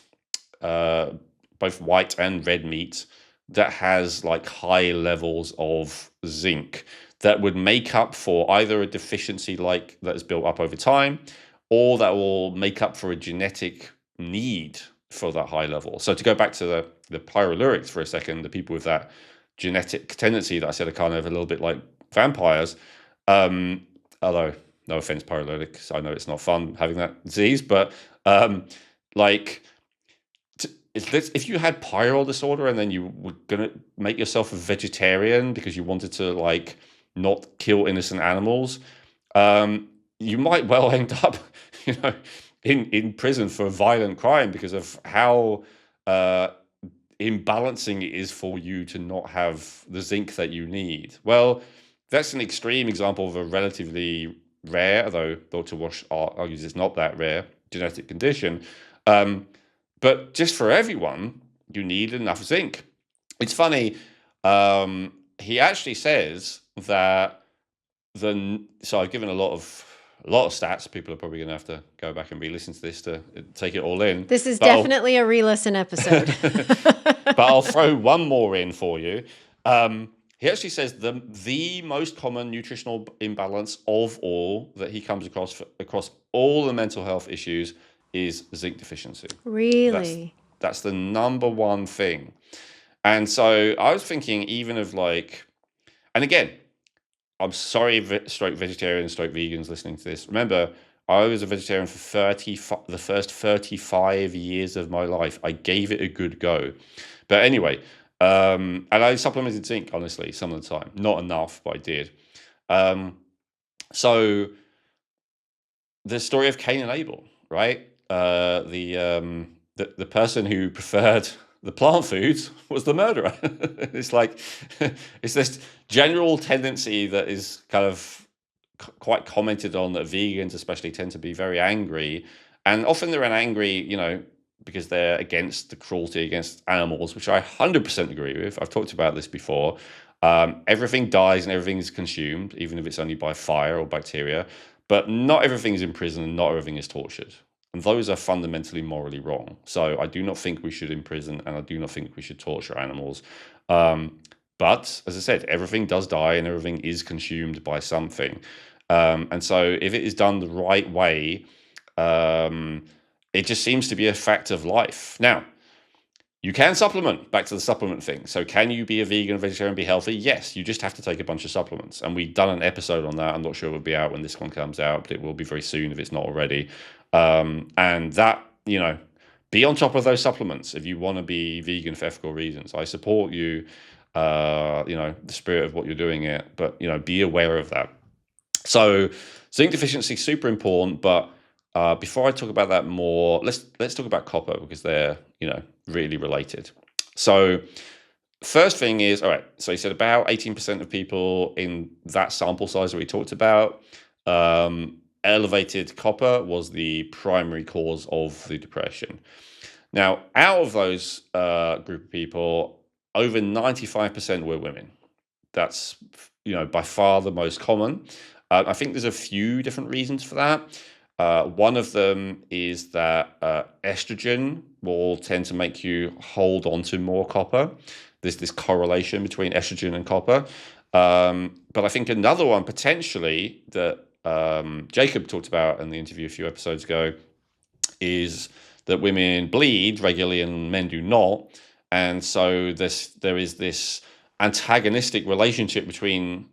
both white and red meat, that has like high levels of zinc that would make up for either a deficiency like that is built up over time, or that will make up for a genetic need for that high level. So to go back to the pyrolurics for a second, the people with that genetic tendency that I said are kind of a little bit like vampires, although no offense, pyrolurics, I know it's not fun having that disease, but if you had pyrrole disorder and then you were gonna make yourself a vegetarian because you wanted to like not kill innocent animals, you might well end up, in prison for a violent crime because of how imbalancing it is for you to not have the zinc that you need. Well, that's an extreme example of a relatively rare, although Dr. Walsh argues it's not that rare, genetic condition. But just for everyone, you need enough zinc. It's funny. He actually says that so I've given a lot of stats. People are probably going to have to go back and re-listen to this to take it all in. This is definitely a re-listen episode. But I'll throw one more in for you. He actually says the most common nutritional imbalance of all that he comes across all the mental health issues is zinc deficiency. Really? That's the number one thing. And so I was thinking even of and again, I'm sorry, stroke vegetarians, stroke vegans listening to this. Remember, I was a vegetarian for the first 35 years of my life. I gave it a good go. But anyway, and I supplemented zinc, honestly, some of the time. Not enough, but I did. So the story of Cain and Abel, right? The person who preferred the plant foods was the murderer. It's like, it's this general tendency that is kind of quite commented on that vegans especially tend to be very angry, and often they're angry, because they're against the cruelty against animals, which I 100% agree with. I've talked about this before. Everything dies and everything is consumed, even if it's only by fire or bacteria. But not everything is imprisoned and not everything is tortured. And those are fundamentally morally wrong. So I do not think we should imprison, and I do not think we should torture animals. But as I said, everything does die and everything is consumed by something. And so if it is done the right way, it just seems to be a fact of life. Now, you can supplement, back to the supplement thing. So can you be a vegan or vegetarian and be healthy? Yes, you just have to take a bunch of supplements. And we've done an episode on that. I'm not sure it will be out when this one comes out, but it will be very soon if it's not already. And that, be on top of those supplements if you want to be vegan for ethical reasons. I support you, the spirit of what you're doing it, but, be aware of that. So zinc deficiency, super important, but before I talk about that more, let's talk about copper, because they're, really related. So first thing is, all right, so he said about 18% of people in that sample size that we talked about, elevated copper was the primary cause of the depression. Now, out of those group of people, over 95% were women. That's, by far the most common. I think there's a few different reasons for that. One of them is that estrogen will tend to make you hold on to more copper. There's this correlation between estrogen and copper. But I think another one potentially that Jacob talked about in the interview a few episodes ago is that women bleed regularly and men do not. And so there is this antagonistic relationship between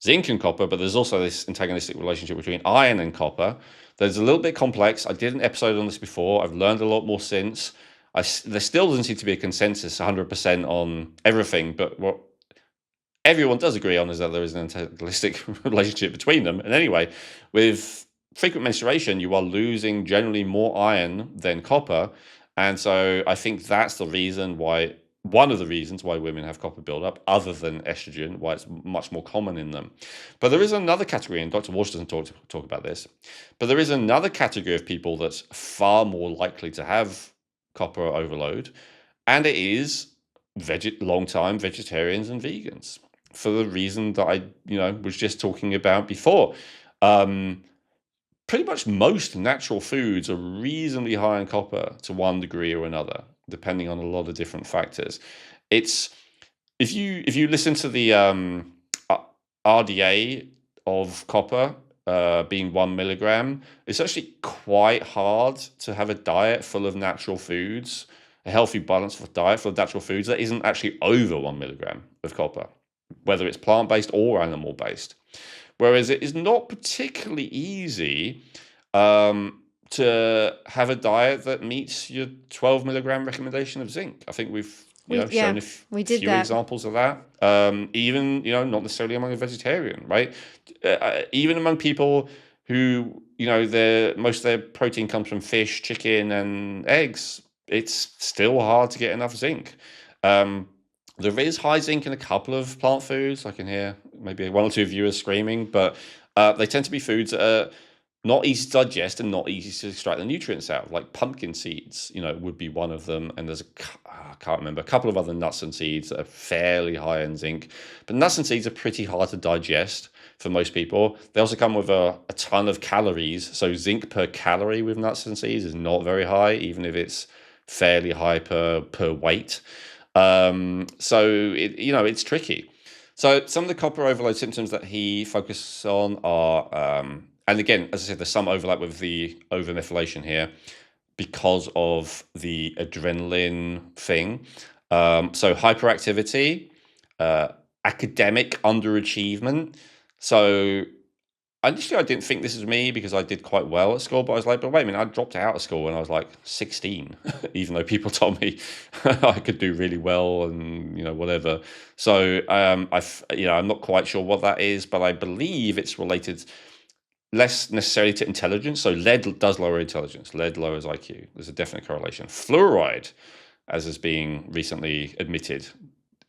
zinc and copper, but there's also this antagonistic relationship between iron and copper. There's a little bit complex. I did an episode on this before. I've learned a lot more since. There still doesn't seem to be a consensus 100% on everything, but what everyone does agree on is that there is an antagonistic relationship between them. And anyway, with frequent menstruation, you are losing generally more iron than copper. And so I think that's the reason why, one of the reasons why women have copper buildup, other than estrogen, why it's much more common in them. But there is another category, and Dr. Walsh doesn't talk about this, but there is another category of people that's far more likely to have copper overload, and it is long-time vegetarians and vegans, for the reason that I was just talking about before. Pretty much most natural foods are reasonably high in copper to one degree or another, depending on a lot of different factors. It's if you listen to the RDA of copper being 1 milligram, it's actually quite hard to have a diet full of natural foods, a healthy balance of diet full of natural foods that isn't actually over 1 milligram of copper, whether it's plant-based or animal-based. Whereas it is not particularly easy to have a diet that meets your 12 milligram recommendation of zinc. I think we've shown a few examples of that. Even not necessarily among a vegetarian, right? Even among people who most of their protein comes from fish, chicken, and eggs, it's still hard to get enough zinc. There is high zinc in a couple of plant foods. I can hear maybe one or two viewers screaming, but they tend to be foods that are not easy to digest and not easy to extract the nutrients out. Like pumpkin seeds, would be one of them. And there's I can't remember, a couple of other nuts and seeds that are fairly high in zinc. But nuts and seeds are pretty hard to digest for most people. They also come with a ton of calories. So zinc per calorie with nuts and seeds is not very high, even if it's fairly high per weight. So it's tricky. So some of the copper overload symptoms that he focuses on are, and again, as I said, there's some overlap with the overmethylation here because of the adrenaline thing. So hyperactivity, academic underachievement. So initially, I didn't think this was me because I did quite well at school, but I was like, but wait a minute, I dropped out of school when I was like 16, even though people told me I could do really well and, whatever. So I'm not quite sure what that is, but I believe it's related less necessarily to intelligence. So lead does lower intelligence. Lead lowers IQ. There's a definite correlation. Fluoride, as is being recently admitted,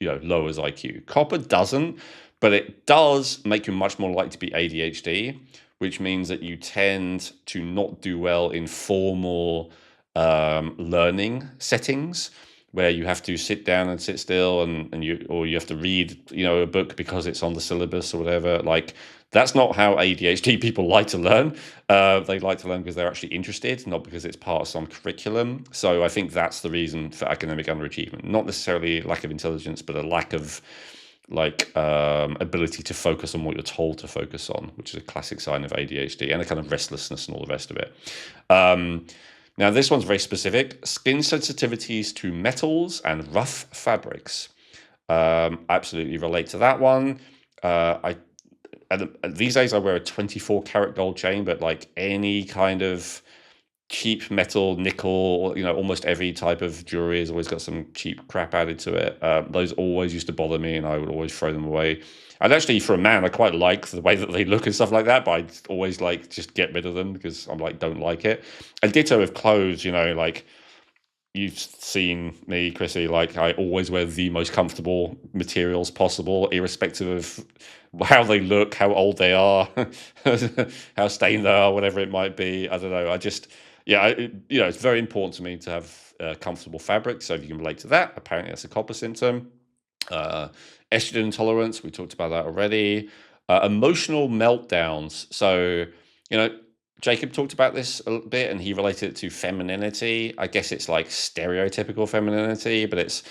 lowers IQ. Copper doesn't. but it does make you much more likely to be ADHD, which means that you tend to not do well in formal learning settings where you have to sit down and sit still and you have to read a book because it's on the syllabus or whatever. Like, that's not how ADHD people like to learn. They like to learn because they're actually interested, not because it's part of some curriculum. So I think that's the reason for academic underachievement, not necessarily lack of intelligence, but a lack of ability to focus on what you're told to focus on, which is a classic sign of ADHD, and a kind of restlessness and all the rest of it. Now, this one's very specific: skin sensitivities to metals and rough fabrics. Absolutely relate to that one. These days I wear a 24 karat gold chain, but like any kind of cheap metal, nickel, almost every type of jewelry has always got some cheap crap added to it. Those always used to bother me, and I would always throw them away. And actually, for a man, I quite like the way that they look and stuff like that, but I'd always just get rid of them because I'm don't like it. And ditto with clothes, like you've seen me, Chrissy, like I always wear the most comfortable materials possible, irrespective of how they look, how old they are, how stained they are, whatever it might be. I don't know. It's very important to me to have comfortable fabric. So if you can relate to that, apparently that's a copper symptom. Estrogen intolerance, we talked about that already. Emotional meltdowns. So, Jacob talked about this a bit and he related it to femininity. I guess it's like stereotypical femininity, but it's,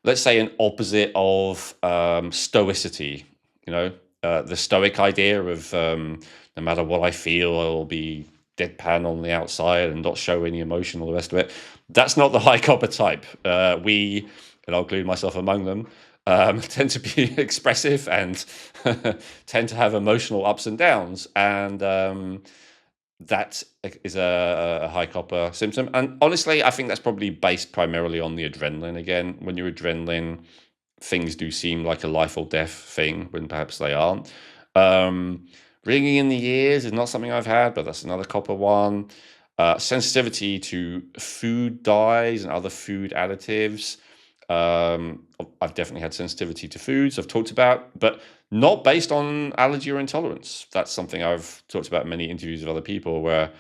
let's say, an opposite of stoicity. The stoic idea of no matter what I feel, I'll be deadpan on the outside and not show any emotion, all the rest of it. That's not the high copper type. We, and I'll include myself among them, tend to be expressive and tend to have emotional ups and downs. And that is a high copper symptom. And honestly, I think that's probably based primarily on the adrenaline again. When you're adrenaline, things do seem like a life or death thing when perhaps they aren't. Ringing in the ears is not something I've had, but that's another copper one. Sensitivity to food dyes and other food additives. I've definitely had sensitivity to foods I've talked about, but not based on allergy or intolerance. That's something I've talked about in many interviews with other people, where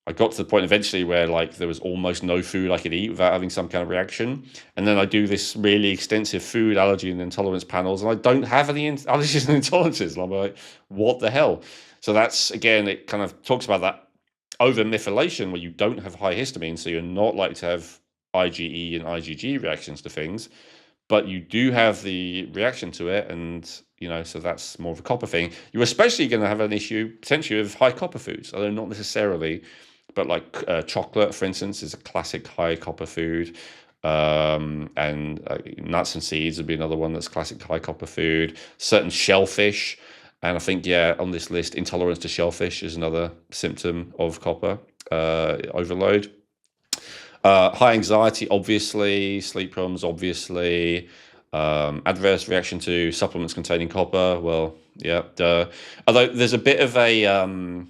I got to the point eventually where there was almost no food I could eat without having some kind of reaction. And then I do this really extensive food allergy and intolerance panels, and I don't have any allergies and intolerances. And I'm like, what the hell? So that's, again, it kind of talks about that overmethylation where you don't have high histamine, so you're not likely to have IgE and IgG reactions to things, but you do have the reaction to it, and so that's more of a copper thing. You're especially going to have an issue potentially with high copper foods, although not necessarily, but like chocolate, for instance, is a classic high copper food. And nuts and seeds would be another one that's classic high copper food. Certain shellfish, and I think, on this list, intolerance to shellfish is another symptom of copper overload. High anxiety, obviously. Sleep problems, obviously. Adverse reaction to supplements containing copper. Well, yeah. Although there's a bit of a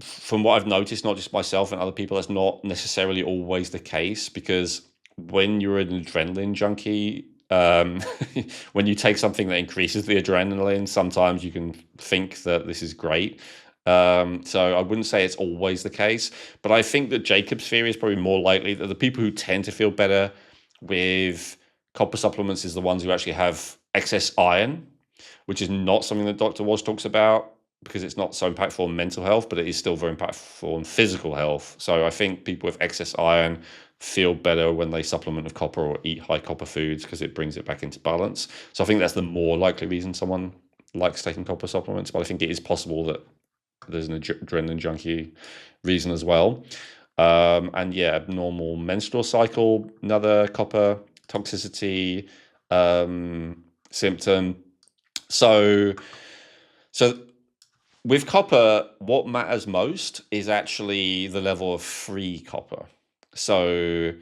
from what I've noticed, not just myself and other people, that's not necessarily always the case, because when you're an adrenaline junkie, when you take something that increases the adrenaline, sometimes you can think that this is great. So I wouldn't say it's always the case, but I think that Jacob's theory is probably more likely that the people who tend to feel better with copper supplements is the ones who actually have excess iron, which is not something that Dr. Walsh talks about because it's not so impactful on mental health, but it is still very impactful on physical health. So I think people with excess iron feel better when they supplement with copper or eat high copper foods because it brings it back into balance. So I think that's the more likely reason someone likes taking copper supplements, but I think it is possible that there's an adrenaline junkie reason as well. And abnormal menstrual cycle, another copper toxicity symptom. So with copper, what matters most is actually the level of free copper. So,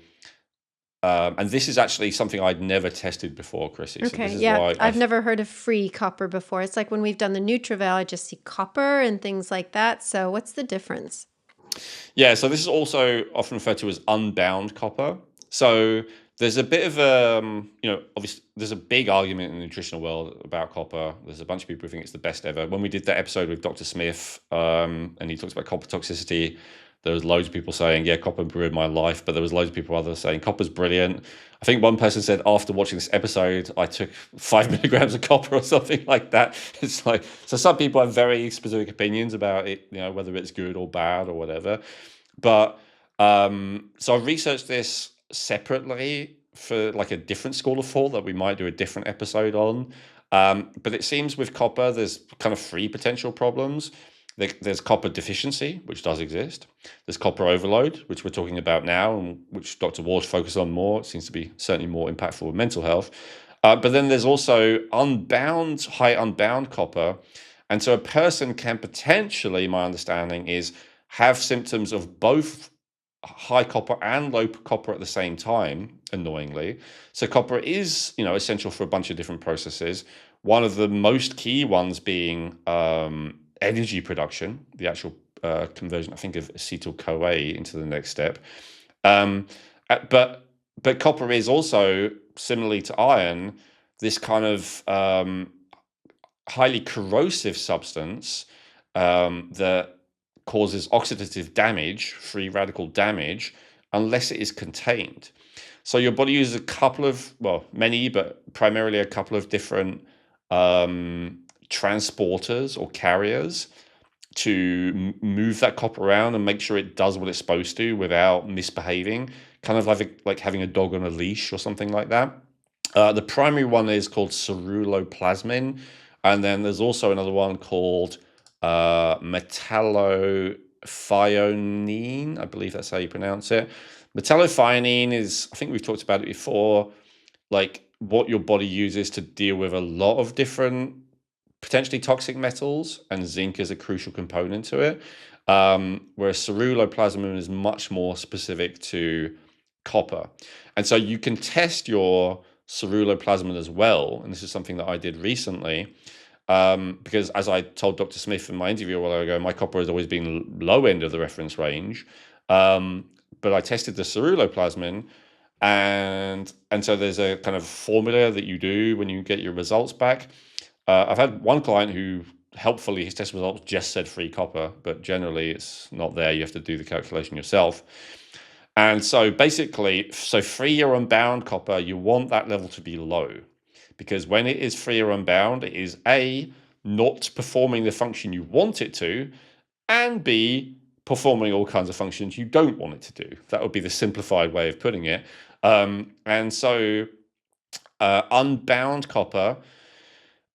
and this is actually something I'd never tested before, Chrissy. So Okay, this is yeah, why I've never heard of free copper before. It's like when we've done the NutrEval, I just see copper and things like that. So what's the difference? Yeah, so this is also often referred to as unbound copper. So there's a bit of obviously there's a big argument in the nutritional world about copper. There's a bunch of people who think it's the best ever. When we did that episode with Dr. Smith, and he talks about copper toxicity, there was loads of people saying, yeah, copper ruined my life, but there was loads of people others saying copper's brilliant. I think one person said after watching this episode, I took 5 milligrams of copper or something like that. It's like, so some people have very specific opinions about it, whether it's good or bad or whatever. But so I researched this separately for like a different school of thought that we might do a different episode on. But it seems with copper, there's kind of three potential problems. There's copper deficiency, which does exist. There's copper overload, which we're talking about now, and which Dr. Walsh focused on more. It seems to be certainly more impactful with mental health. But then there's also high unbound copper. And so a person can potentially, my understanding is, have symptoms of both high copper and low copper at the same time, annoyingly. So copper is, essential for a bunch of different processes. One of the most key ones being energy production, the actual conversion, I think, of acetyl-CoA into the next step. But copper is also, similarly to iron, this kind of highly corrosive substance that causes oxidative damage, free radical damage, unless it is contained. So your body uses many, but primarily a couple of different transporters or carriers to move that copper around and make sure it does what it's supposed to without misbehaving, kind of like having a dog on a leash or something like that. The primary one is called ceruloplasmin, and then there's also another one called metallothionein. I believe that's how you pronounce it. Metallothionein is, I think we've talked about it before, like what your body uses to deal with a lot of different potentially toxic metals, and zinc is a crucial component to it. Whereas ceruloplasmin is much more specific to copper. And so you can test your ceruloplasmin as well. And this is something that I did recently. Because as I told Dr. Smith in my interview a while ago, my copper has always been low end of the reference range. But I tested the ceruloplasmin, and so there's a kind of formula that you do when you get your results back. I've had one client who helpfully his test results just said free copper, but generally it's not there. You have to do the calculation yourself. And so basically, free or unbound copper, you want that level to be low, because when it is free or unbound, it is A, not performing the function you want it to, and B, performing all kinds of functions you don't want it to do. That would be the simplified way of putting it. And so unbound copper,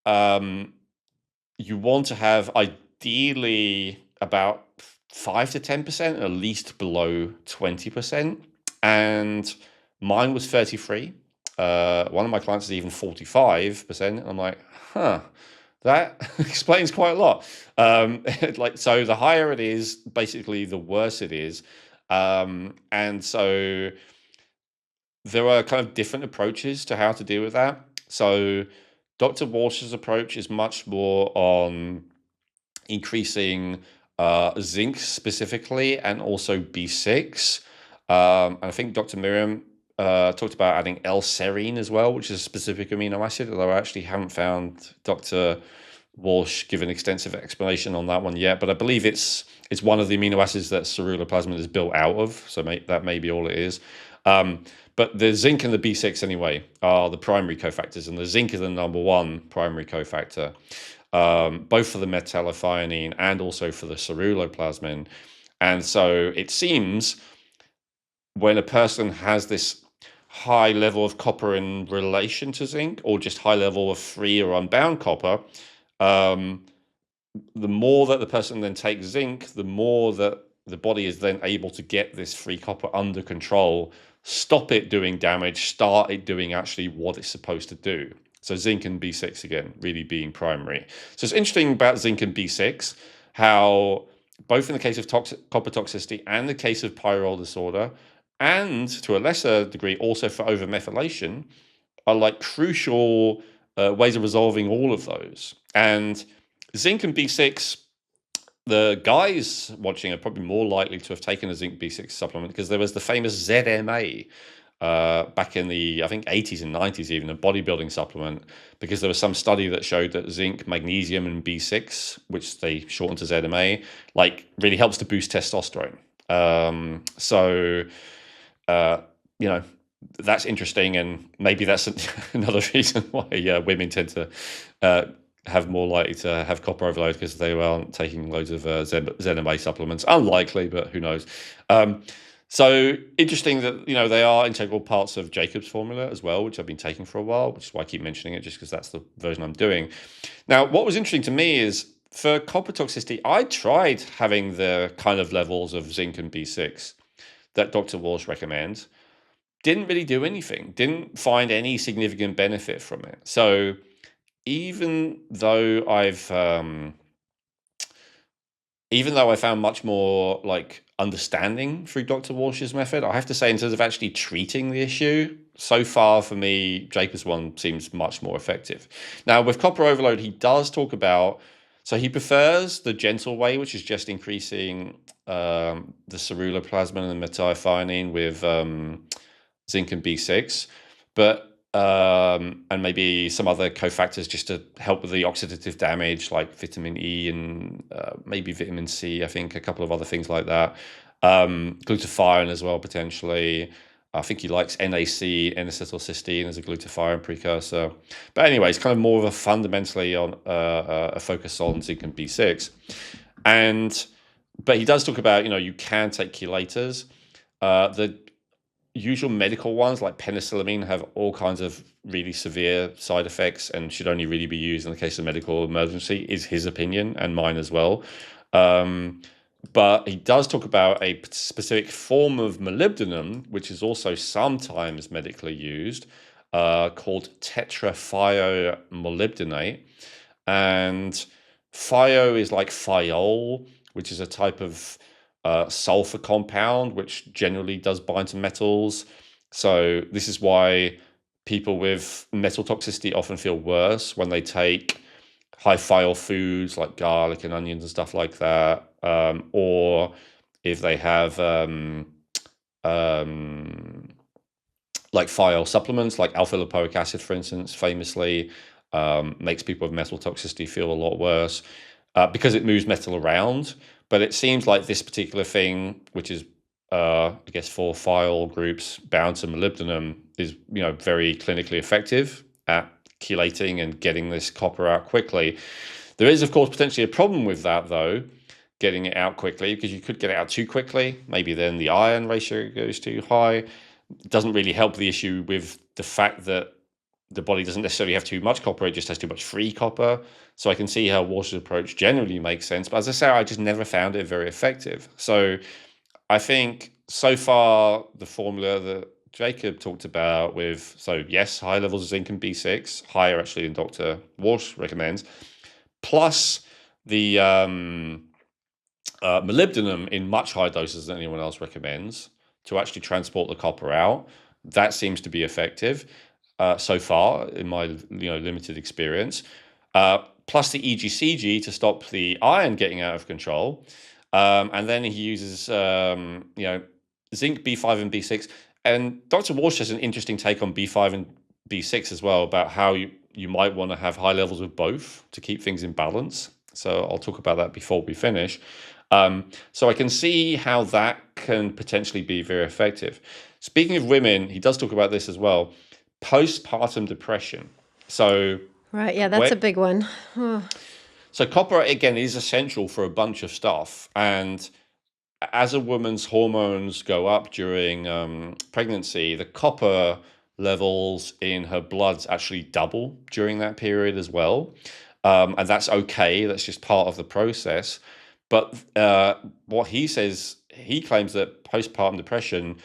you want to have ideally about 5 to 10%, at least below 20%. And mine was 33. One of my clients is even 45%. I'm like, that explains quite a lot. So the higher it is, basically the worse it is. And so there are kind of different approaches to how to deal with that. So Dr. Walsh's approach is much more on increasing zinc specifically, and also B6. And I think Dr. Miriam talked about adding L-serine as well, which is a specific amino acid, although I actually haven't found Dr. Walsh give an extensive explanation on that one yet. But I believe it's one of the amino acids that ceruloplasmin is built out of, so that may be all it is. But the zinc and the B6 anyway are the primary cofactors, and the zinc is the number one primary cofactor, both for the metallothionein and also for the ceruloplasmin. And so it seems when a person has this high level of copper in relation to zinc, or just high level of free or unbound copper, the more that the person then takes zinc, the more that the body is then able to get this free copper under control, stop it doing damage, start it doing actually what it's supposed to do. So zinc and B6, again, really being primary. So it's interesting about zinc and B6, how both in the case of copper toxicity and the case of pyrrole disorder, and to a lesser degree also for overmethylation, are like crucial ways of resolving all of those. And zinc and B6, the guys watching are probably more likely to have taken a zinc B6 supplement, because there was the famous ZMA back in the, I think, 80s and 90s, even a bodybuilding supplement, because there was some study that showed that zinc, magnesium, and B6, which they shorten to ZMA, like really helps to boost testosterone. So, uh, you know, that's interesting, and maybe that's another reason why women tend to have more likely to have copper overload, because they aren't taking loads of ZMA supplements. Unlikely, but who knows? So interesting that they are integral parts of Jacob's formula as well, which I've been taking for a while, which is why I keep mentioning it, just because that's the version I'm doing. Now, what was interesting to me is for copper toxicity, I tried having the kind of levels of zinc and B6 that Dr. Walsh recommends. Didn't really do anything. Didn't find any significant benefit from it. So even though I found much more like understanding through Dr. Walsh's method, I have to say, in terms of actually treating the issue, so far for me, Jacob's one seems much more effective. Now, with copper overload, he does talk about, so he prefers the gentle way, which is just increasing the ceruloplasmin and the methionine with zinc and B6, but and maybe some other cofactors just to help with the oxidative damage, like vitamin E and maybe vitamin C. I think a couple of other things like that. Glutathione as well, potentially. I think he likes NAC, N-acetylcysteine, as a glutathione precursor. But anyway, it's kind of more of a fundamentally on a focus on zinc and B6. But he does talk about, you can take chelators. The usual medical ones like penicillamine have all kinds of really severe side effects and should only really be used in the case of medical emergency, is his opinion, and mine as well. But he does talk about a specific form of molybdenum, which is also sometimes medically used, called tetrathiomolybdenate. And thio is like thiol, which is a type of sulfur compound, which generally does bind to metals. So this is why people with metal toxicity often feel worse when they take high thiol foods like garlic and onions and stuff like that, or if they have like thiol supplements, like alpha lipoic acid, for instance, famously makes people with metal toxicity feel a lot worse because it moves metal around. But it seems like this particular thing, which is, I guess, for thiol groups bound to molybdenum, is very clinically effective at chelating and getting this copper out quickly. There is, of course, potentially a problem with that, though, getting it out quickly, because you could get it out too quickly. Maybe then the iron ratio goes too high. It doesn't really help the issue with the fact that the body doesn't necessarily have too much copper, it just has too much free copper. So I can see how Walsh's approach generally makes sense. But as I say, I just never found it very effective. So I think so far the formula that Jacob talked about with, so yes, high levels of zinc and B6, higher actually than Dr. Walsh recommends, plus the molybdenum in much higher doses than anyone else recommends to actually transport the copper out. That seems to be effective so far in my limited experience. Plus the EGCG to stop the iron getting out of control. And then he uses zinc, B5 and B6. And Dr. Walsh has an interesting take on B5 and B6 as well, about how you might want to have high levels of both to keep things in balance. So I'll talk about that before we finish. So I can see how that can potentially be very effective. Speaking of women, he does talk about this as well. Postpartum depression. So Right. Yeah, that's a big one. So copper, again, is essential for a bunch of stuff. And as a woman's hormones go up during pregnancy, the copper levels in her bloods actually double during that period as well. And that's okay. That's just part of the process. But what he says, he claims that postpartum depression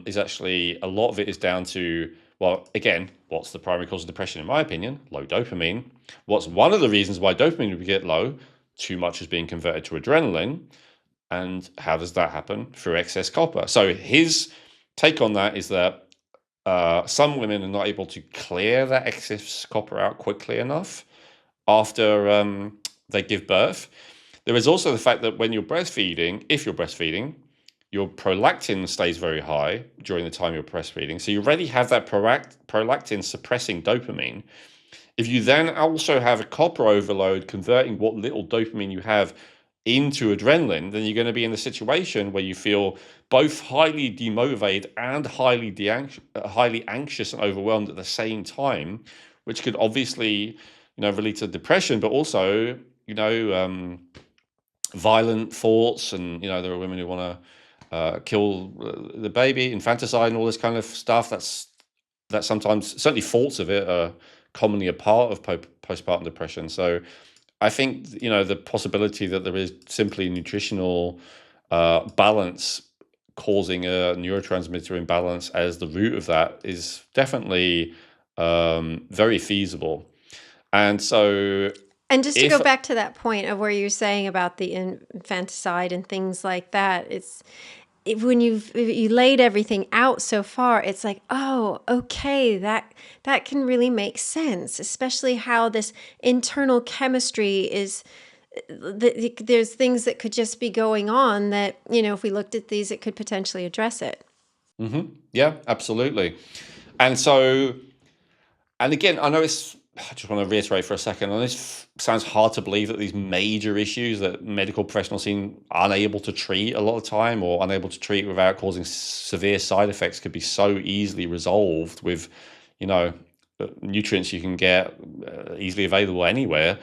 is actually, a lot of it is down to, well, again, what's the primary cause of depression, in my opinion? Low dopamine. What's one of the reasons why dopamine would get low? Too much is being converted to adrenaline. And how does that happen? Through excess copper. So his take on that is that some women are not able to clear that excess copper out quickly enough after they give birth. There is also the fact that when you're breastfeeding, if you're breastfeeding, your prolactin stays very high during the time you're breastfeeding. So you already have that prolactin suppressing dopamine. If you then also have a copper overload converting what little dopamine you have into adrenaline, then you're going to be in the situation where you feel both highly demotivated and highly anxious and overwhelmed at the same time, which could obviously, relate to depression, but also, violent thoughts. And there are women who want to kill the baby, infanticide, and all this kind of stuff. That sometimes, certainly thoughts of it are commonly a part of postpartum depression. So I think, the possibility that there is simply nutritional balance causing a neurotransmitter imbalance as the root of that is definitely very feasible. And so And just to if go back to that point of where you're saying about the infanticide and things like that, when you laid everything out so far, it's like, oh, okay, that can really make sense, especially how this internal chemistry is. There's things that could just be going on that, if we looked at these, it could potentially address it. Yeah, absolutely. And so, and again, I just want to reiterate for a second, and this sounds hard to believe, that these major issues that medical professionals seem unable to treat a lot of time, or unable to treat without causing severe side effects, could be so easily resolved with, nutrients you can get easily available anywhere.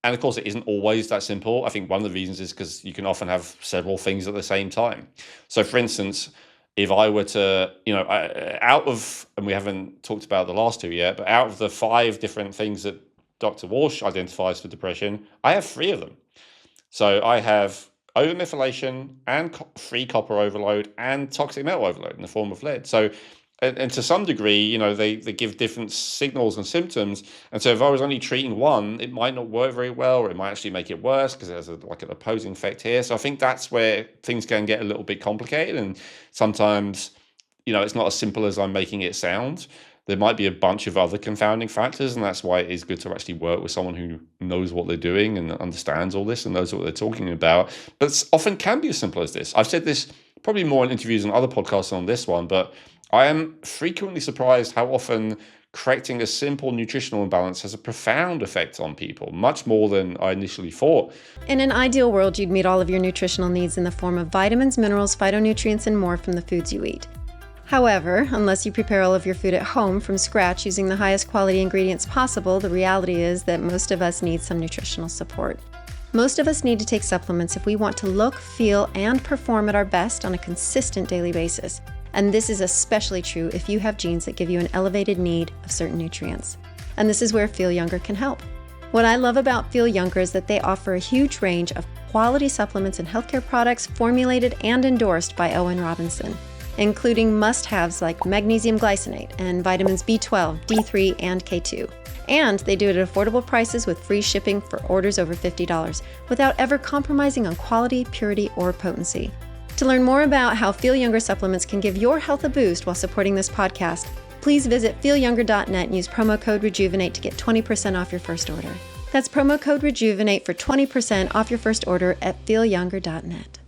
And of course, it isn't always that simple. I think one of the reasons is because you can often have several things at the same time. So, for instance, if I were to, out of, and we haven't talked about the last two yet, but out of the 5 different things that Dr. Walsh identifies for depression, I have 3 of them. So I have overmethylation and free copper overload and toxic metal overload in the form of lead. So, and to some degree, they give different signals and symptoms. And so if I was only treating one, it might not work very well, or it might actually make it worse because there's an opposing effect here. So I think that's where things can get a little bit complicated. And sometimes, it's not as simple as I'm making it sound. There might be a bunch of other confounding factors, and that's why it is good to actually work with someone who knows what they're doing and understands all this and knows what they're talking about. But it often can be as simple as this. I've said this probably more in interviews and other podcasts than on this one, but I am frequently surprised how often correcting a simple nutritional imbalance has a profound effect on people, much more than I initially thought. In an ideal world, you'd meet all of your nutritional needs in the form of vitamins, minerals, phytonutrients, and more from the foods you eat. However, unless you prepare all of your food at home from scratch using the highest quality ingredients possible, the reality is that most of us need some nutritional support. Most of us need to take supplements if we want to look, feel, and perform at our best on a consistent daily basis. And this is especially true if you have genes that give you an elevated need of certain nutrients. And this is where Feel Younger can help. What I love about Feel Younger is that they offer a huge range of quality supplements and healthcare products formulated and endorsed by Owen Robinson, including must-haves like magnesium glycinate and vitamins B12, D3, and K2. And they do it at affordable prices with free shipping for orders over $50 without ever compromising on quality, purity, or potency. To learn more about how Feel Younger supplements can give your health a boost while supporting this podcast, please visit feelyounger.net and use promo code Rejuvenate to get 20% off your first order. That's promo code Rejuvenate for 20% off your first order at feelyounger.net.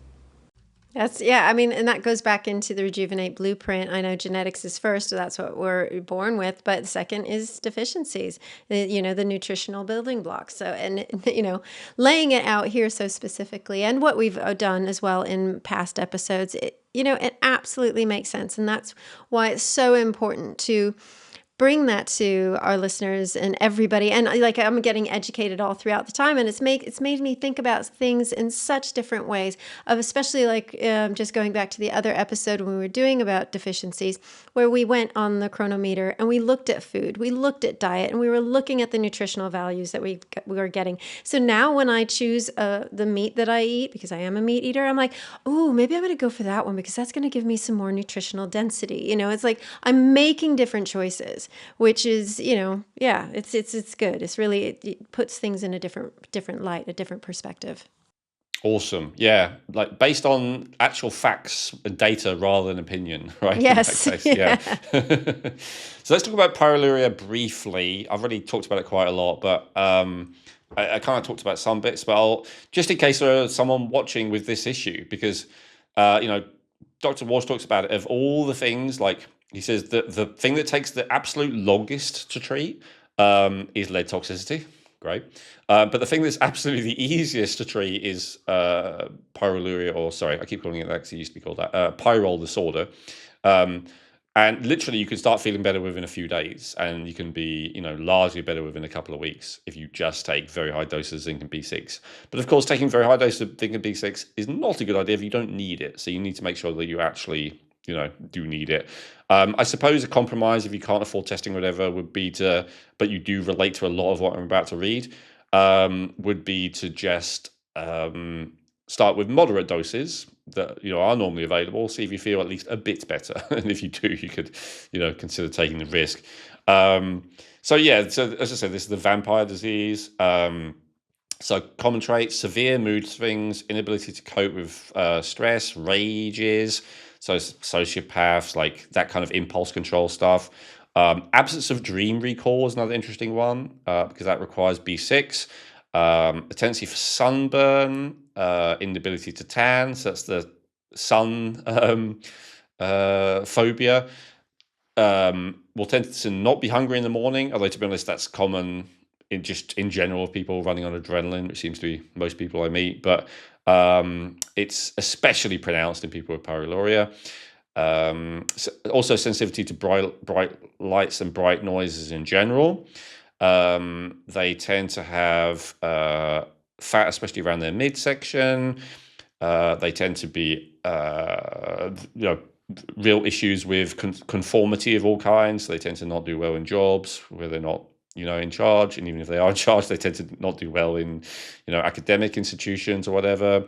And that goes back into the Rejuvenate blueprint. I know genetics is first, so that's what we're born with, but the second is deficiencies, the nutritional building blocks. So, and, laying it out here so specifically, and what we've done as well in past episodes, it absolutely makes sense. And that's why it's so important to bring that to our listeners and everybody. And I'm getting educated all throughout the time, and it's made me think about things in such different ways, of especially just going back to the other episode when we were doing about deficiencies, where we went on the chronometer and we looked at food, we looked at diet, and we were looking at the nutritional values that we were getting. So now when I choose the meat that I eat, because I am a meat eater, I'm like, oh, maybe I'm going to go for that one because that's going to give me some more nutritional density. It's like I'm making different choices, which is, it's good. It's really, it puts things in a different light, a different perspective. Awesome. Yeah. Like based on actual facts and data rather than opinion, right? Yes. Yeah. So let's talk about pyroluria briefly. I've already talked about it quite a lot, but I kind of talked about some bits, but just in case there's someone watching with this issue, because You know, Dr. Walsh talks about it. Of all the things, like he says, that the thing that takes the absolute longest to treat is lead toxicity. Great. But the thing that's absolutely the easiest to treat is pyroluria, or sorry, I keep calling it that because it used to be called that, pyrrole disorder. Um, and literally, you can start feeling better within a few days, and you can be, largely better within a couple of weeks if you just take very high doses of zinc and B6. But of course, taking very high doses of zinc and B6 is not a good idea if you don't need it. So you need to make sure that you actually, do need it. I suppose a compromise, if you can't afford testing or whatever, would be to, but you do relate to a lot of what I'm about to read, would be to just start with moderate doses that are normally available. See if you feel at least a bit better, and if you do, you could consider taking the risk. So yeah, so as I said, this is the vampire disease. So common traits: severe mood swings, inability to cope with stress, rages. So sociopaths, like that kind of impulse control stuff. Absence of dream recall is another interesting one because that requires B6. A tendency for sunburn, inability to tan. So that's the sun phobia. Will tend to not be hungry in the morning, although to be honest, that's common in general of people running on adrenaline, which seems to be most people I meet. But it's especially pronounced in people with pyroluria. Also sensitivity to bright lights and bright noises in general. They tend to have fat, especially around their midsection. They tend to be, real issues with conformity of all kinds. So they tend to not do well in jobs where they're not, in charge. And even if they are in charge, they tend to not do well in, academic institutions or whatever.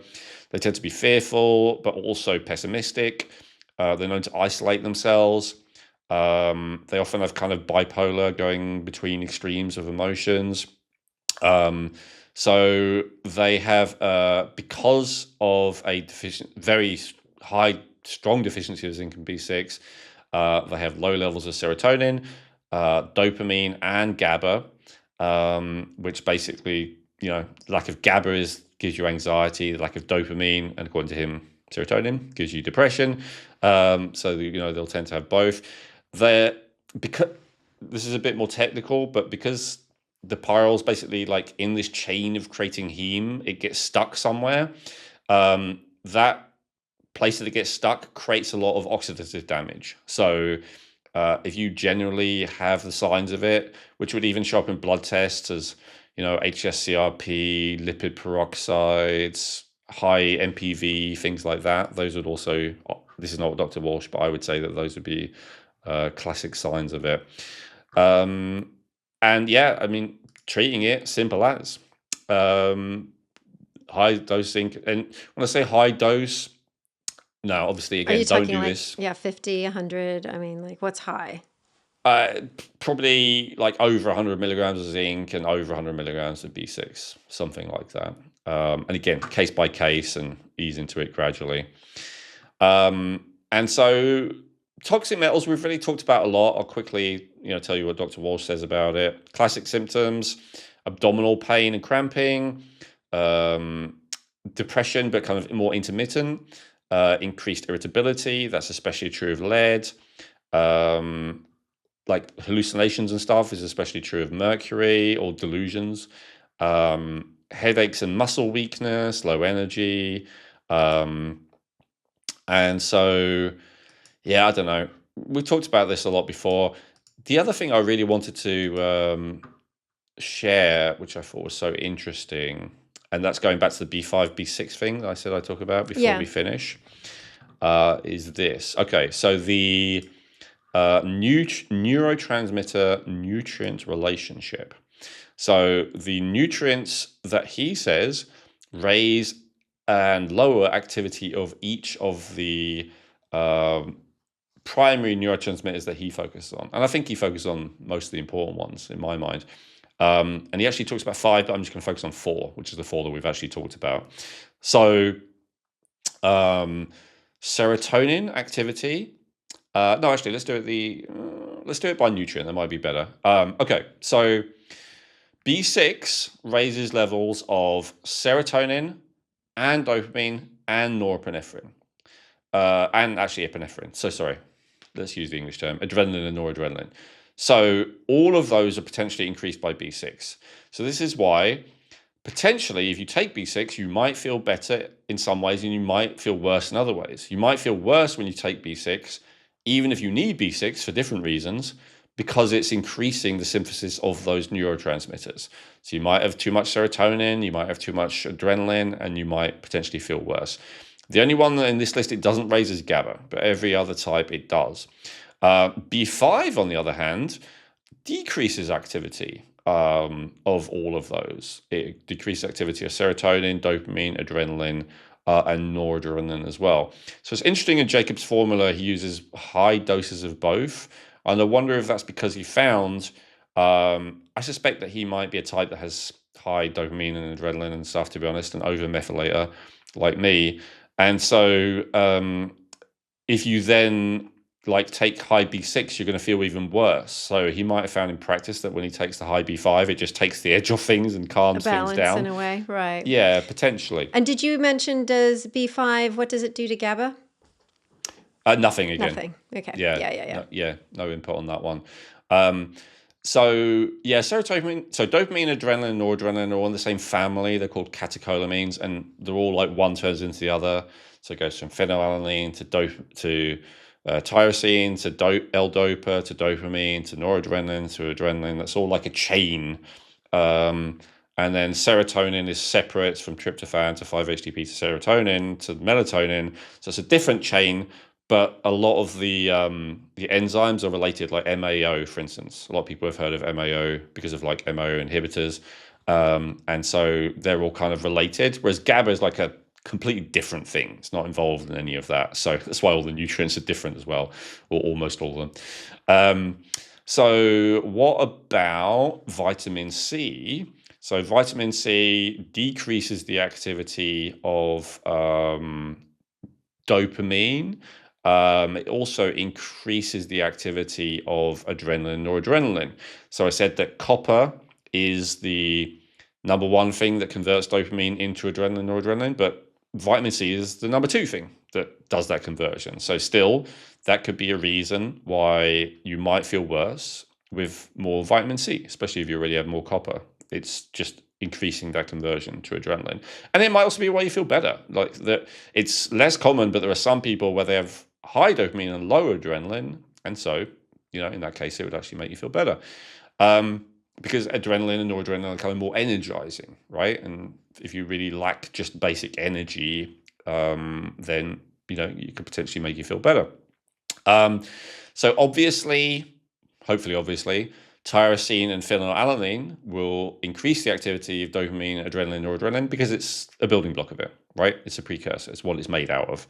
They tend to be fearful, but also pessimistic. They're known to isolate themselves. They often have kind of bipolar, going between extremes of emotions. So they have, because of a very strong deficiency of zinc and B6, they have low levels of serotonin, dopamine, and GABA, which basically, lack of GABA gives you anxiety, the lack of dopamine, and according to him, serotonin gives you depression. So they'll tend to have both. Because this is a bit more technical, but because the pyrroles basically, like in this chain of creating heme, it gets stuck somewhere. That place that it gets stuck creates a lot of oxidative damage. So if you generally have the signs of it, which would even show up in blood tests as HSCRP, lipid peroxides, high MPV, things like that, those would also, this is not Dr. Walsh, but I would say that those would be classic signs of it. And yeah, I mean, treating it, simple as high dose zinc. And when I say high dose, no, obviously, Are you again, don't talking do like, this. yeah, 50, 100? I mean, like, what's high? Probably like over 100 milligrams of zinc and over 100 milligrams of B6, something like that. And again, case by case, and ease into it gradually. And so toxic metals, we've really talked about a lot. I'll quickly, tell you what Dr. Walsh says about it. Classic symptoms: abdominal pain and cramping, depression, but kind of more intermittent, increased irritability. That's especially true of lead. Like hallucinations and stuff is especially true of mercury, or delusions. Headaches and muscle weakness, low energy. And so, yeah, I don't know. We talked about this a lot before. The other thing I really wanted to share, which I thought was so interesting, and that's going back to the B5, B6 thing that I said I'd talk about before Yeah. we finish, is this. Okay, so the neurotransmitter nutrient relationship. So the nutrients that he says raise and lower activity of each of the primary neurotransmitters that he focuses on. And I think he focuses on most of the important ones in my mind. And he actually talks about 5, but I'm just going to focus on 4, which is the 4 that we've actually talked about. So serotonin activity. No, actually, let's do it by nutrient. That might be better. Okay, so B6 raises levels of serotonin and dopamine and norepinephrine. and actually epinephrine. So sorry, let's use the English term, adrenaline and noradrenaline. So all of those are potentially increased by B6. So this is why potentially if you take B6, you might feel better in some ways and you might feel worse in other ways. You might feel worse when you take B6, even if you need B6 for different reasons, because it's increasing the synthesis of those neurotransmitters. So you might have too much serotonin, you might have too much adrenaline, and you might potentially feel worse. The only one in this list it doesn't raise is GABA, but every other type it does. B5, on the other hand, decreases activity of all of those. It decreases activity of serotonin, dopamine, adrenaline, and noradrenaline as well. So it's interesting in Jacob's formula, he uses high doses of both. And I wonder if that's because he found, I suspect that he might be a type that has high dopamine and adrenaline and stuff, to be honest, an overmethylator like me. And so if you then like take high B6, you're going to feel even worse. So he might have found in practice that when he takes the high B5, it just takes the edge off things and A calms things balance in down. a way, right. Yeah, potentially. And did you mention, does B5, what does it do to GABA? Nothing again. Nothing. Okay. Yeah. No input on that one. So yeah, serotonin, so dopamine, adrenaline, and noradrenaline are all in the same family. They're called catecholamines, and they're all like one turns into the other. So it goes from phenylalanine to tyrosine to L-dopa to dopamine to noradrenaline to adrenaline. That's all like a chain. And then serotonin is separate from tryptophan to 5-HTP to serotonin to melatonin. So it's a different chain, but a lot of the enzymes are related, like MAO, for instance. A lot of people have heard of MAO because of like MAO inhibitors. And so they're all kind of related, whereas GABA is like a completely different thing. It's not involved in any of that. So that's why all the nutrients are different as well, or almost all of them. So what about vitamin C? So vitamin C decreases the activity of dopamine. It also increases the activity of adrenaline or noradrenaline. So I said that copper is the number one thing that converts dopamine into adrenaline or noradrenaline, but vitamin C is the number two thing that does that conversion. So still, that could be a reason why you might feel worse with more vitamin C, especially if you already have more copper. It's just increasing that conversion to adrenaline. And it might also be why you feel better. Like that, it's less common, but there are some people where they have high dopamine and low adrenaline. And so, in that case, it would actually make you feel better. Because adrenaline and noradrenaline are kind of more energizing, right? And if you really lack just basic energy, then, you could potentially make you feel better. So obviously, hopefully, tyrosine and phenylalanine will increase the activity of dopamine, adrenaline, noradrenaline because it's a building block of it, right? It's a precursor. It's what it's made out of.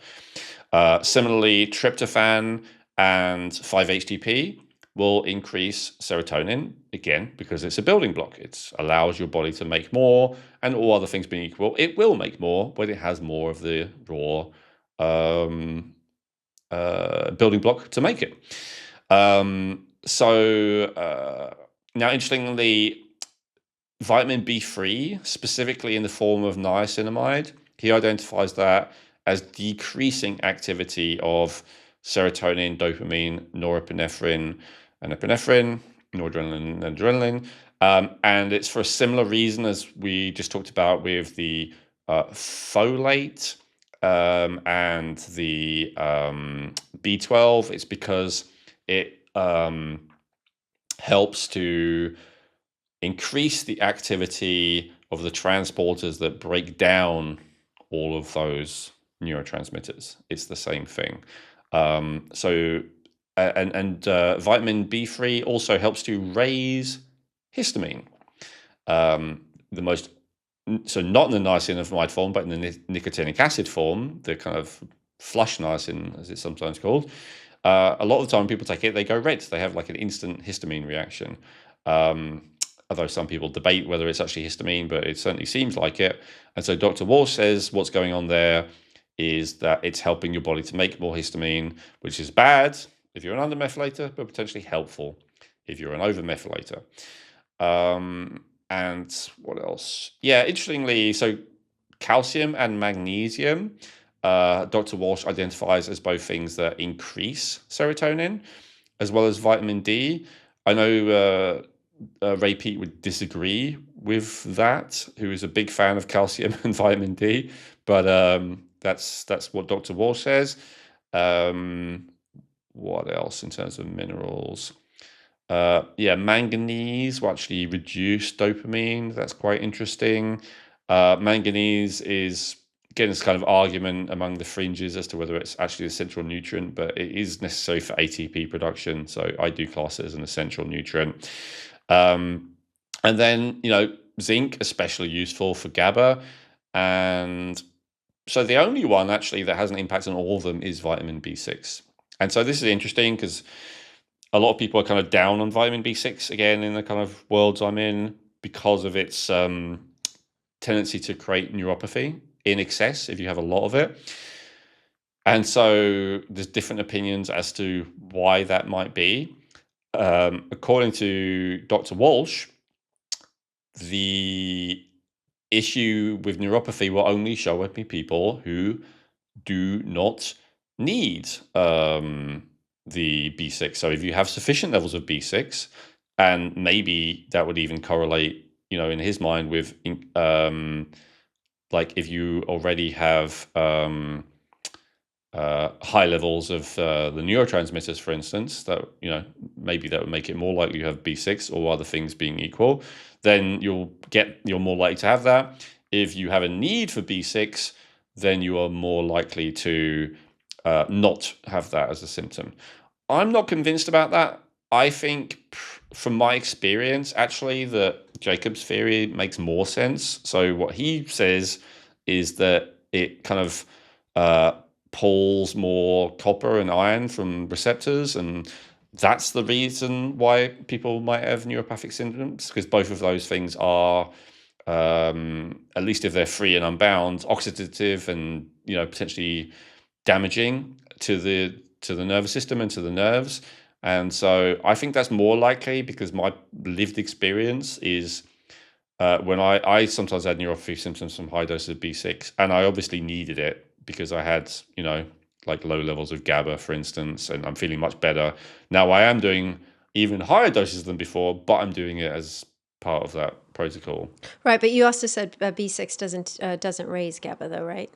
Similarly, tryptophan and 5-HTP will increase serotonin, again, because it's a building block. It allows your body to make more, and all other things being equal, it will make more when it has more of the raw building block to make it. Now, interestingly, vitamin B3, specifically in the form of niacinamide, he identifies that as decreasing activity of serotonin, dopamine, norepinephrine, and epinephrine, noradrenaline and adrenaline. And it's for a similar reason as we just talked about with the folate and the B12. It's because it helps to increase the activity of the transporters that break down all of those neurotransmitters. It's the same thing. Vitamin B3 also helps to raise histamine. So not in the niacinamide form, but in the nicotinic acid form, the kind of flush niacin, as it's sometimes called. A lot of the time people take it, they go red. They have like an instant histamine reaction. Although some people debate whether it's actually histamine, but it certainly seems like it. And so Dr. Walsh says what's going on there is that it's helping your body to make more histamine, which is bad if you're an undermethylator, but potentially helpful if you're an overmethylator. And what else? Yeah, interestingly, so calcium and magnesium Dr. Walsh identifies as both things that increase serotonin as well as vitamin D. I know Ray Peat would disagree with that, who is a big fan of calcium and vitamin D, but that's what Dr. Walsh says. What else in terms of minerals? Yeah, manganese will actually reduce dopamine. That's quite interesting. Manganese is, again, this kind of argument among the fringes as to whether it's actually an essential nutrient, but it is necessary for ATP production. So I do class it as an essential nutrient. And then, zinc, especially useful for GABA. And so the only one actually that has an impact on all of them is vitamin B6. And so this is interesting because a lot of people are kind of down on vitamin B6 again in the kind of worlds I'm in because of its tendency to create neuropathy in excess if you have a lot of it. And so there's different opinions as to why that might be. According to Dr. Walsh, the issue with neuropathy will only show up in people who do not need the B6. So if you have sufficient levels of B6, and maybe that would even correlate, in his mind with like if you already have high levels of the neurotransmitters, for instance, that maybe that would make it more likely you have B6, or other things being equal, then you're more likely to have that. If you have a need for B6, then you are more likely to not have that as a symptom. I'm not convinced about that. I think, from my experience, actually, that Jacob's theory makes more sense. So what he says is that it kind of pulls more copper and iron from receptors, and that's the reason why people might have neuropathic symptoms, because both of those things are, at least if they're free and unbound, oxidative and potentially damaging to the nervous system and to the nerves. And so I think that's more likely, because my lived experience is when I sometimes had neuropathy symptoms from high doses of B6, and I obviously needed it because I had, like low levels of GABA, for instance, and I'm feeling much better. Now I am doing even higher doses than before, but I'm doing it as part of that protocol. Right, but you also said B6 doesn't raise GABA, though, right?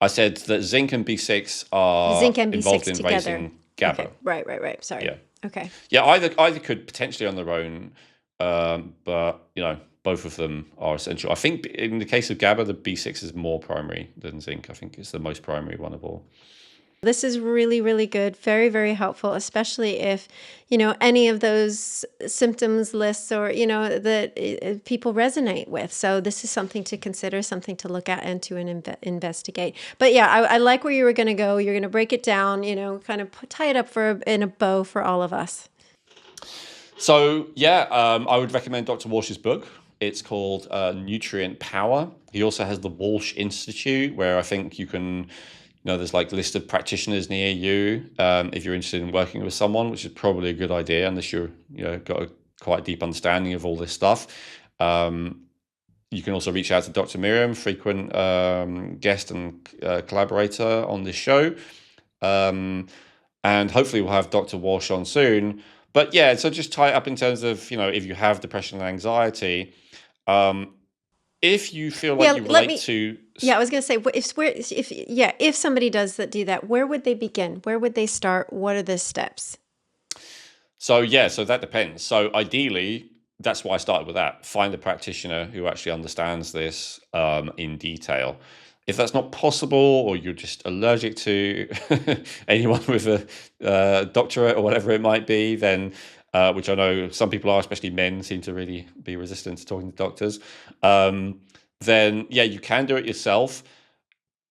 I said that zinc and B6 are Zinc and involved B6 in together. raising GABA. Okay. Right. Sorry. Yeah. Okay. Yeah, either could potentially on their own, but both of them are essential. I think in the case of GABA, the B6 is more primary than zinc. I think it's the most primary one of all. This is really, really good. Very, very helpful, especially if, any of those symptoms lists or, that people resonate with. So this is something to consider, something to look at and to investigate. But yeah, I like where you were going to go. You're going to break it down, kind of tie it up in a bow for all of us. So yeah, I would recommend Dr. Walsh's book. It's called Nutrient Power. He also has the Walsh Institute, where I think you can, there's like a list of practitioners near you if you're interested in working with someone, which is probably a good idea unless you're, got a quite deep understanding of all this stuff. You can also reach out to Dr. Miriam, frequent guest and collaborator on this show. And hopefully we'll have Dr. Walsh on soon. But yeah, so just tie it up in terms of, if you have depression and anxiety, if you feel like you relate to... Yeah, I was going to say, if somebody does do that, where would they begin? Where would they start? What are the steps? So that depends. So ideally, that's why I started with that. Find a practitioner who actually understands this in detail. If that's not possible, or you're just allergic to anyone with a doctorate or whatever it might be, then which I know some people are, especially men, seem to really be resistant to talking to doctors. Then yeah, you can do it yourself.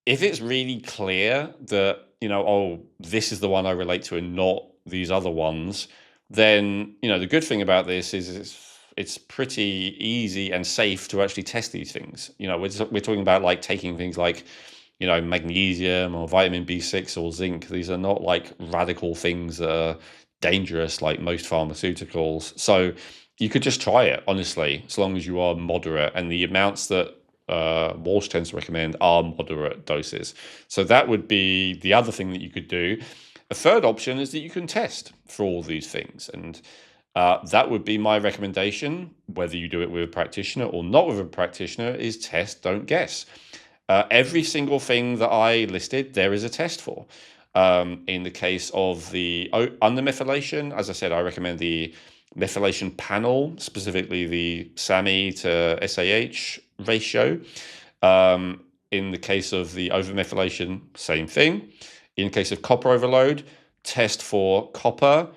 If it's really clear that this is the one I relate to and not these other ones, then the good thing about this is it's pretty easy and safe to actually test these things. We're talking about like taking things like, magnesium or vitamin B6 or zinc. These are not like radical things that are dangerous like most pharmaceuticals. So you could just try it, honestly, as long as you are moderate. And the amounts that Walsh tends to recommend are moderate doses. So that would be the other thing that you could do. A third option is that you can test for all these things, and that would be my recommendation. Whether you do it with a practitioner or not with a practitioner is test, don't guess. Every single thing that I listed, there is a test for. In the case of the undermethylation, as I said, I recommend the methylation panel, specifically the SAMe to SAH ratio. In the case of the overmethylation, same thing. In case of copper overload, test for copper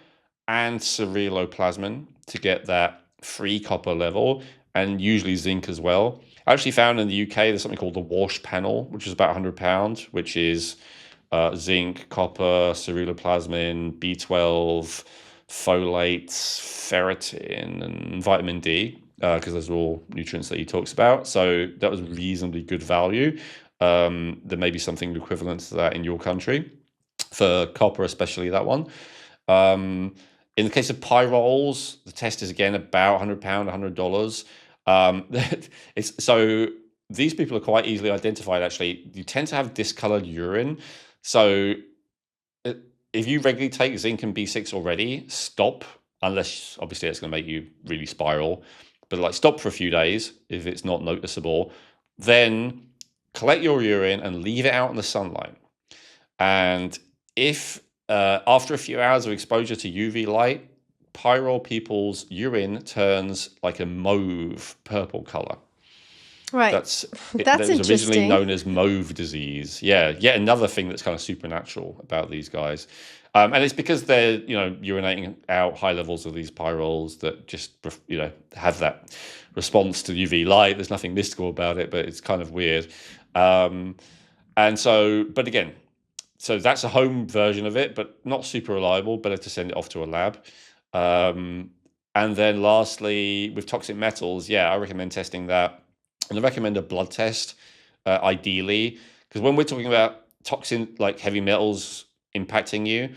and ceruloplasmin to get that free copper level, and usually zinc as well. I actually found in the UK there's something called the Walsh panel, which is about £100, which is zinc, copper, ceruloplasmin, B12, folates, ferritin, and vitamin D, because those are all nutrients that he talks about. So that was reasonably good value. There may be something equivalent to that in your country for copper, especially that one. In the case of Pyrroles, the test is again about £100, $100. So these people are quite easily identified. Actually, you tend to have discolored urine. So if you regularly take zinc and B6 already, stop, unless obviously it's going to make you really spiral. But like stop for a few days if it's not noticeable. Then collect your urine and leave it out in the sunlight. And if after a few hours of exposure to UV light, Pyrrole people's urine turns like a mauve purple color. Right. That That's was originally interesting. known as mauve disease. Yeah, yet another thing that's kind of supernatural about these guys. And it's because they're, urinating out high levels of these pyrroles that just, have that response to UV light. There's nothing mystical about it, but it's kind of weird. And so, but again, so that's a home version of it, but not super reliable. Better to send it off to a lab. And then lastly, with toxic metals, I recommend testing that. And I recommend a blood test, ideally, because when we're talking about toxin like heavy metals impacting you,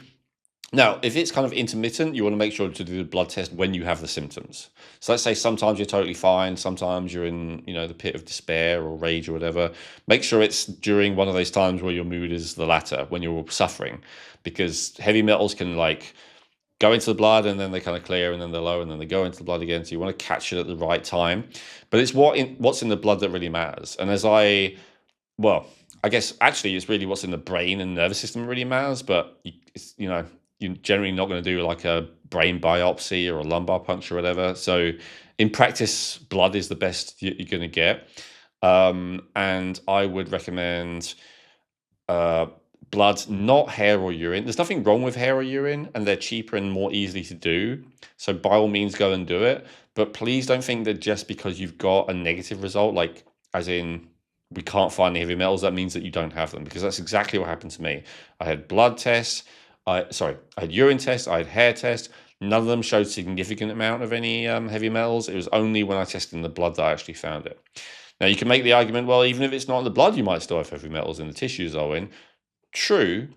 now, if it's kind of intermittent, you want to make sure to do the blood test when you have the symptoms. So let's say sometimes you're totally fine, sometimes you're in, the pit of despair or rage or whatever. Make sure it's during one of those times where your mood is the latter, when you're suffering, because heavy metals can go into the blood and then they kind of clear and then they're low and then they go into the blood again. So you want to catch it at the right time. But it's what's in the blood that really matters. And I guess actually it's really what's in the brain and nervous system really matters. But you're generally not going to do like a brain biopsy or a lumbar puncture or whatever. So in practice, blood is the best you're going to get. And I would recommend blood, not hair or urine. There's nothing wrong with hair or urine, and they're cheaper and more easy to do. So by all means, go and do it. But please don't think that just because you've got a negative result, like as in we can't find the heavy metals, that means that you don't have them, because that's exactly what happened to me. I had blood tests. I had urine tests. I had hair tests. None of them showed significant amount of any heavy metals. It was only when I tested in the blood that I actually found it. Now, you can make the argument, well, even if it's not in the blood, you might still have heavy metals in the tissues, Owen. True,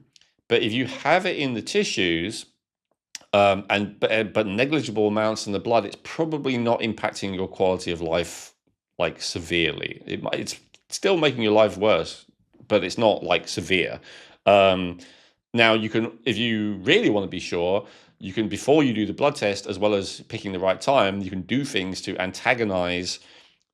but if you have it in the tissues, but negligible amounts in the blood, it's probably not impacting your quality of life like severely. It's still making your life worse, but it's not like severe. Now you can, if you really want to be sure, you can, before you do the blood test, as well as picking the right time, you can do things to antagonize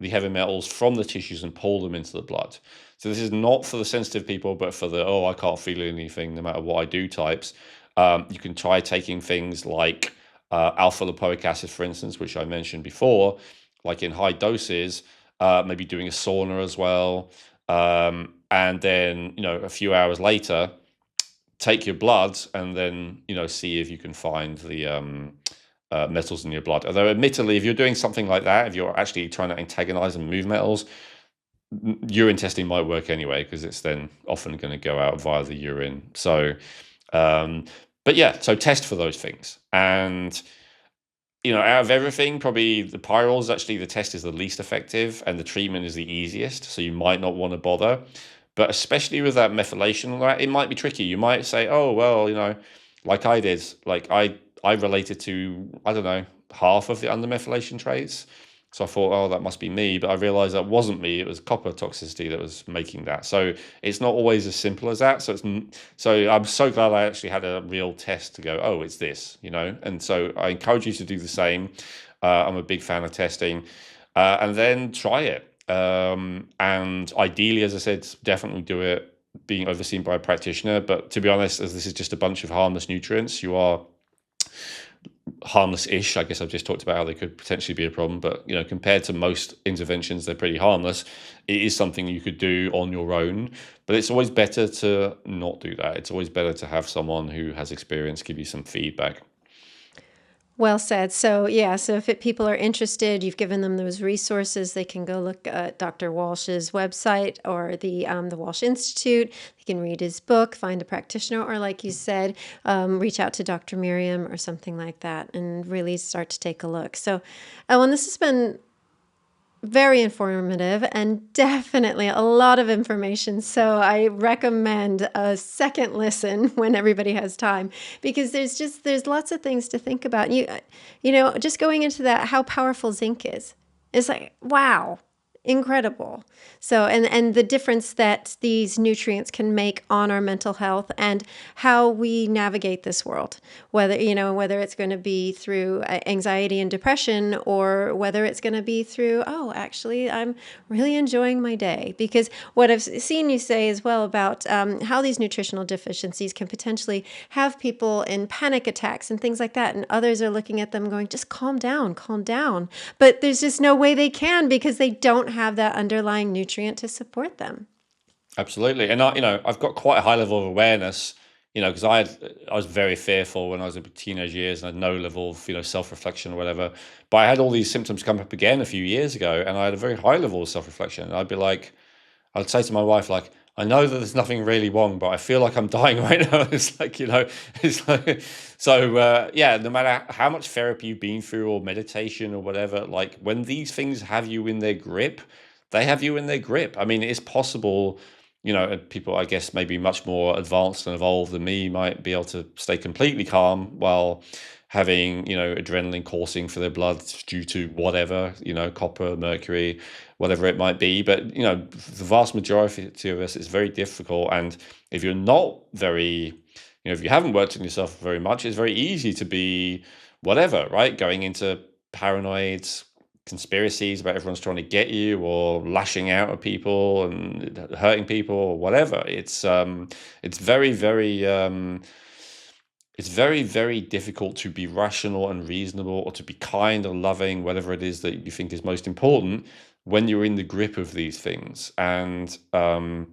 the heavy metals from the tissues and pull them into the blood. So this is not for the sensitive people, but for the, I can't feel anything no matter what I do types. You can try taking things like alpha lipoic acid, for instance, which I mentioned before, like in high doses, maybe doing a sauna as well. And then, a few hours later, take your blood and then, see if you can find the metals in your blood. Although admittedly, if you're doing something like that, if you're actually trying to antagonize and move metals, urine testing might work anyway, because it's then often going to go out via the urine. So, so test for those things. And, out of everything, probably the Pyrroles, actually the test is the least effective and the treatment is the easiest. So you might not want to bother. But especially with that methylation, it might be tricky. You might say, oh, well, like I did, like I related to, I don't know, half of the undermethylation traits. So I thought, oh, that must be me. But I realized that wasn't me. It was copper toxicity that was making that. So it's not always as simple as that. So I'm so glad I actually had a real test to go, oh, it's this, And so I encourage you to do the same. I'm a big fan of testing, and then try it. And ideally, as I said, definitely do it being overseen by a practitioner. But to be honest, as this is just a bunch of harmless nutrients, you are harmless-ish. I guess I've just talked about how they could potentially be a problem, but compared to most interventions, they're pretty harmless. It is something you could do on your own, but it's always better to not do that. It's always better to have someone who has experience give you some feedback. Well said. So yeah, so if people are interested, you've given them those resources. They can go look at Dr. Walsh's website or the Walsh Institute. They can read his book, find a practitioner, or like you said, reach out to Dr. Miriam or something like that, and really start to take a look. So, Ellen, this has been very informative and definitely a lot of information. So I recommend a second listen when everybody has time, because there's lots of things to think about. Just going into that, how powerful zinc is. It's like, wow, incredible. So, and the difference that these nutrients can make on our mental health and how we navigate this world, whether it's going to be through anxiety and depression, or whether it's going to be through, oh, actually, I'm really enjoying my day. Because what I've seen you say as well about how these nutritional deficiencies can potentially have people in panic attacks and things like that. And others are looking at them going, just calm down, calm down. But there's just no way they can, because they don't have that underlying nutrient to support them. Absolutely. And I've got quite a high level of awareness, because I was very fearful when I was in teenage years, and I had no level of, self-reflection or whatever. But I had all these symptoms come up again a few years ago, and I had a very high level of self-reflection. And I'd say to my wife, like, I know that there's nothing really wrong, but I feel like I'm dying right now. It's like, so yeah, no matter how much therapy you've been through or meditation or whatever, like when these things have you in their grip, they have you in their grip. I mean, it's possible, people, I guess, maybe much more advanced and evolved than me might be able to stay completely calm while having, adrenaline coursing for their blood due to whatever, copper, mercury, whatever it might be. But, the vast majority of us, it's very difficult. And if you're not very, if you haven't worked on yourself very much, it's very easy to be whatever, right? Going into paranoid conspiracies about everyone's trying to get you, or lashing out at people and hurting people or whatever. It's very, very, it's very, very difficult to be rational and reasonable, or to be kind or loving, whatever it is that you think is most important, when you're in the grip of these things. And I've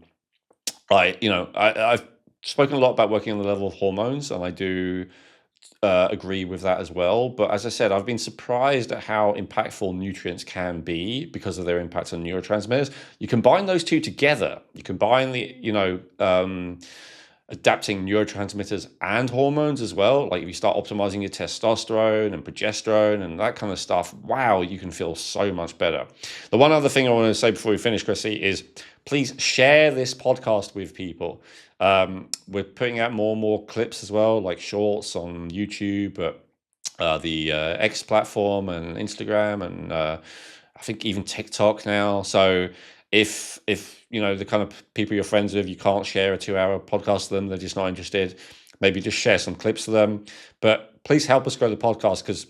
spoken a lot about working on the level of hormones, and I do agree with that as well. But as I said, I've been surprised at how impactful nutrients can be because of their impact on neurotransmitters. You combine those two together. You combine the, adapting neurotransmitters and hormones as well. Like if you start optimizing your testosterone and progesterone and that kind of stuff, wow, you can feel so much better. The one other thing I want to say before we finish, Chrissy, is please share this podcast with people. We're putting out more and more clips as well, like shorts on YouTube, the X platform and Instagram, and I think even TikTok now. So if the kind of people you're friends with, you can't share a 2-hour podcast to them, they're just not interested, maybe just share some clips to them. But please help us grow the podcast, because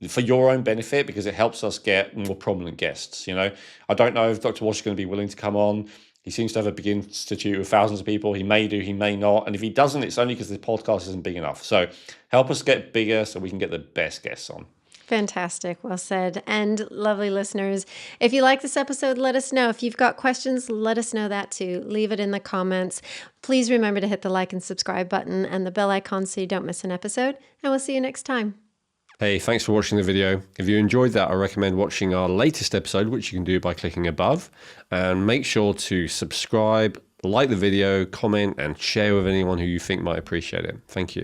for your own benefit, because it helps us get more prominent guests. I don't know if Dr. Walsh is going to be willing to come on. He seems to have a big institute of thousands of people. He may do, he may not. And if he doesn't, it's only because the podcast isn't big enough. So help us get bigger so we can get the best guests on. Fantastic. Well said. And lovely listeners, if you like this episode, let us know. If you've got questions, let us know that too. Leave it in the comments. Please remember to hit the like and subscribe button and the bell icon so you don't miss an episode. And we'll see you next time. Hey, thanks for watching the video. If you enjoyed that, I recommend watching our latest episode, which you can do by clicking above. And make sure to subscribe, like the video, comment, and share with anyone who you think might appreciate it. Thank you.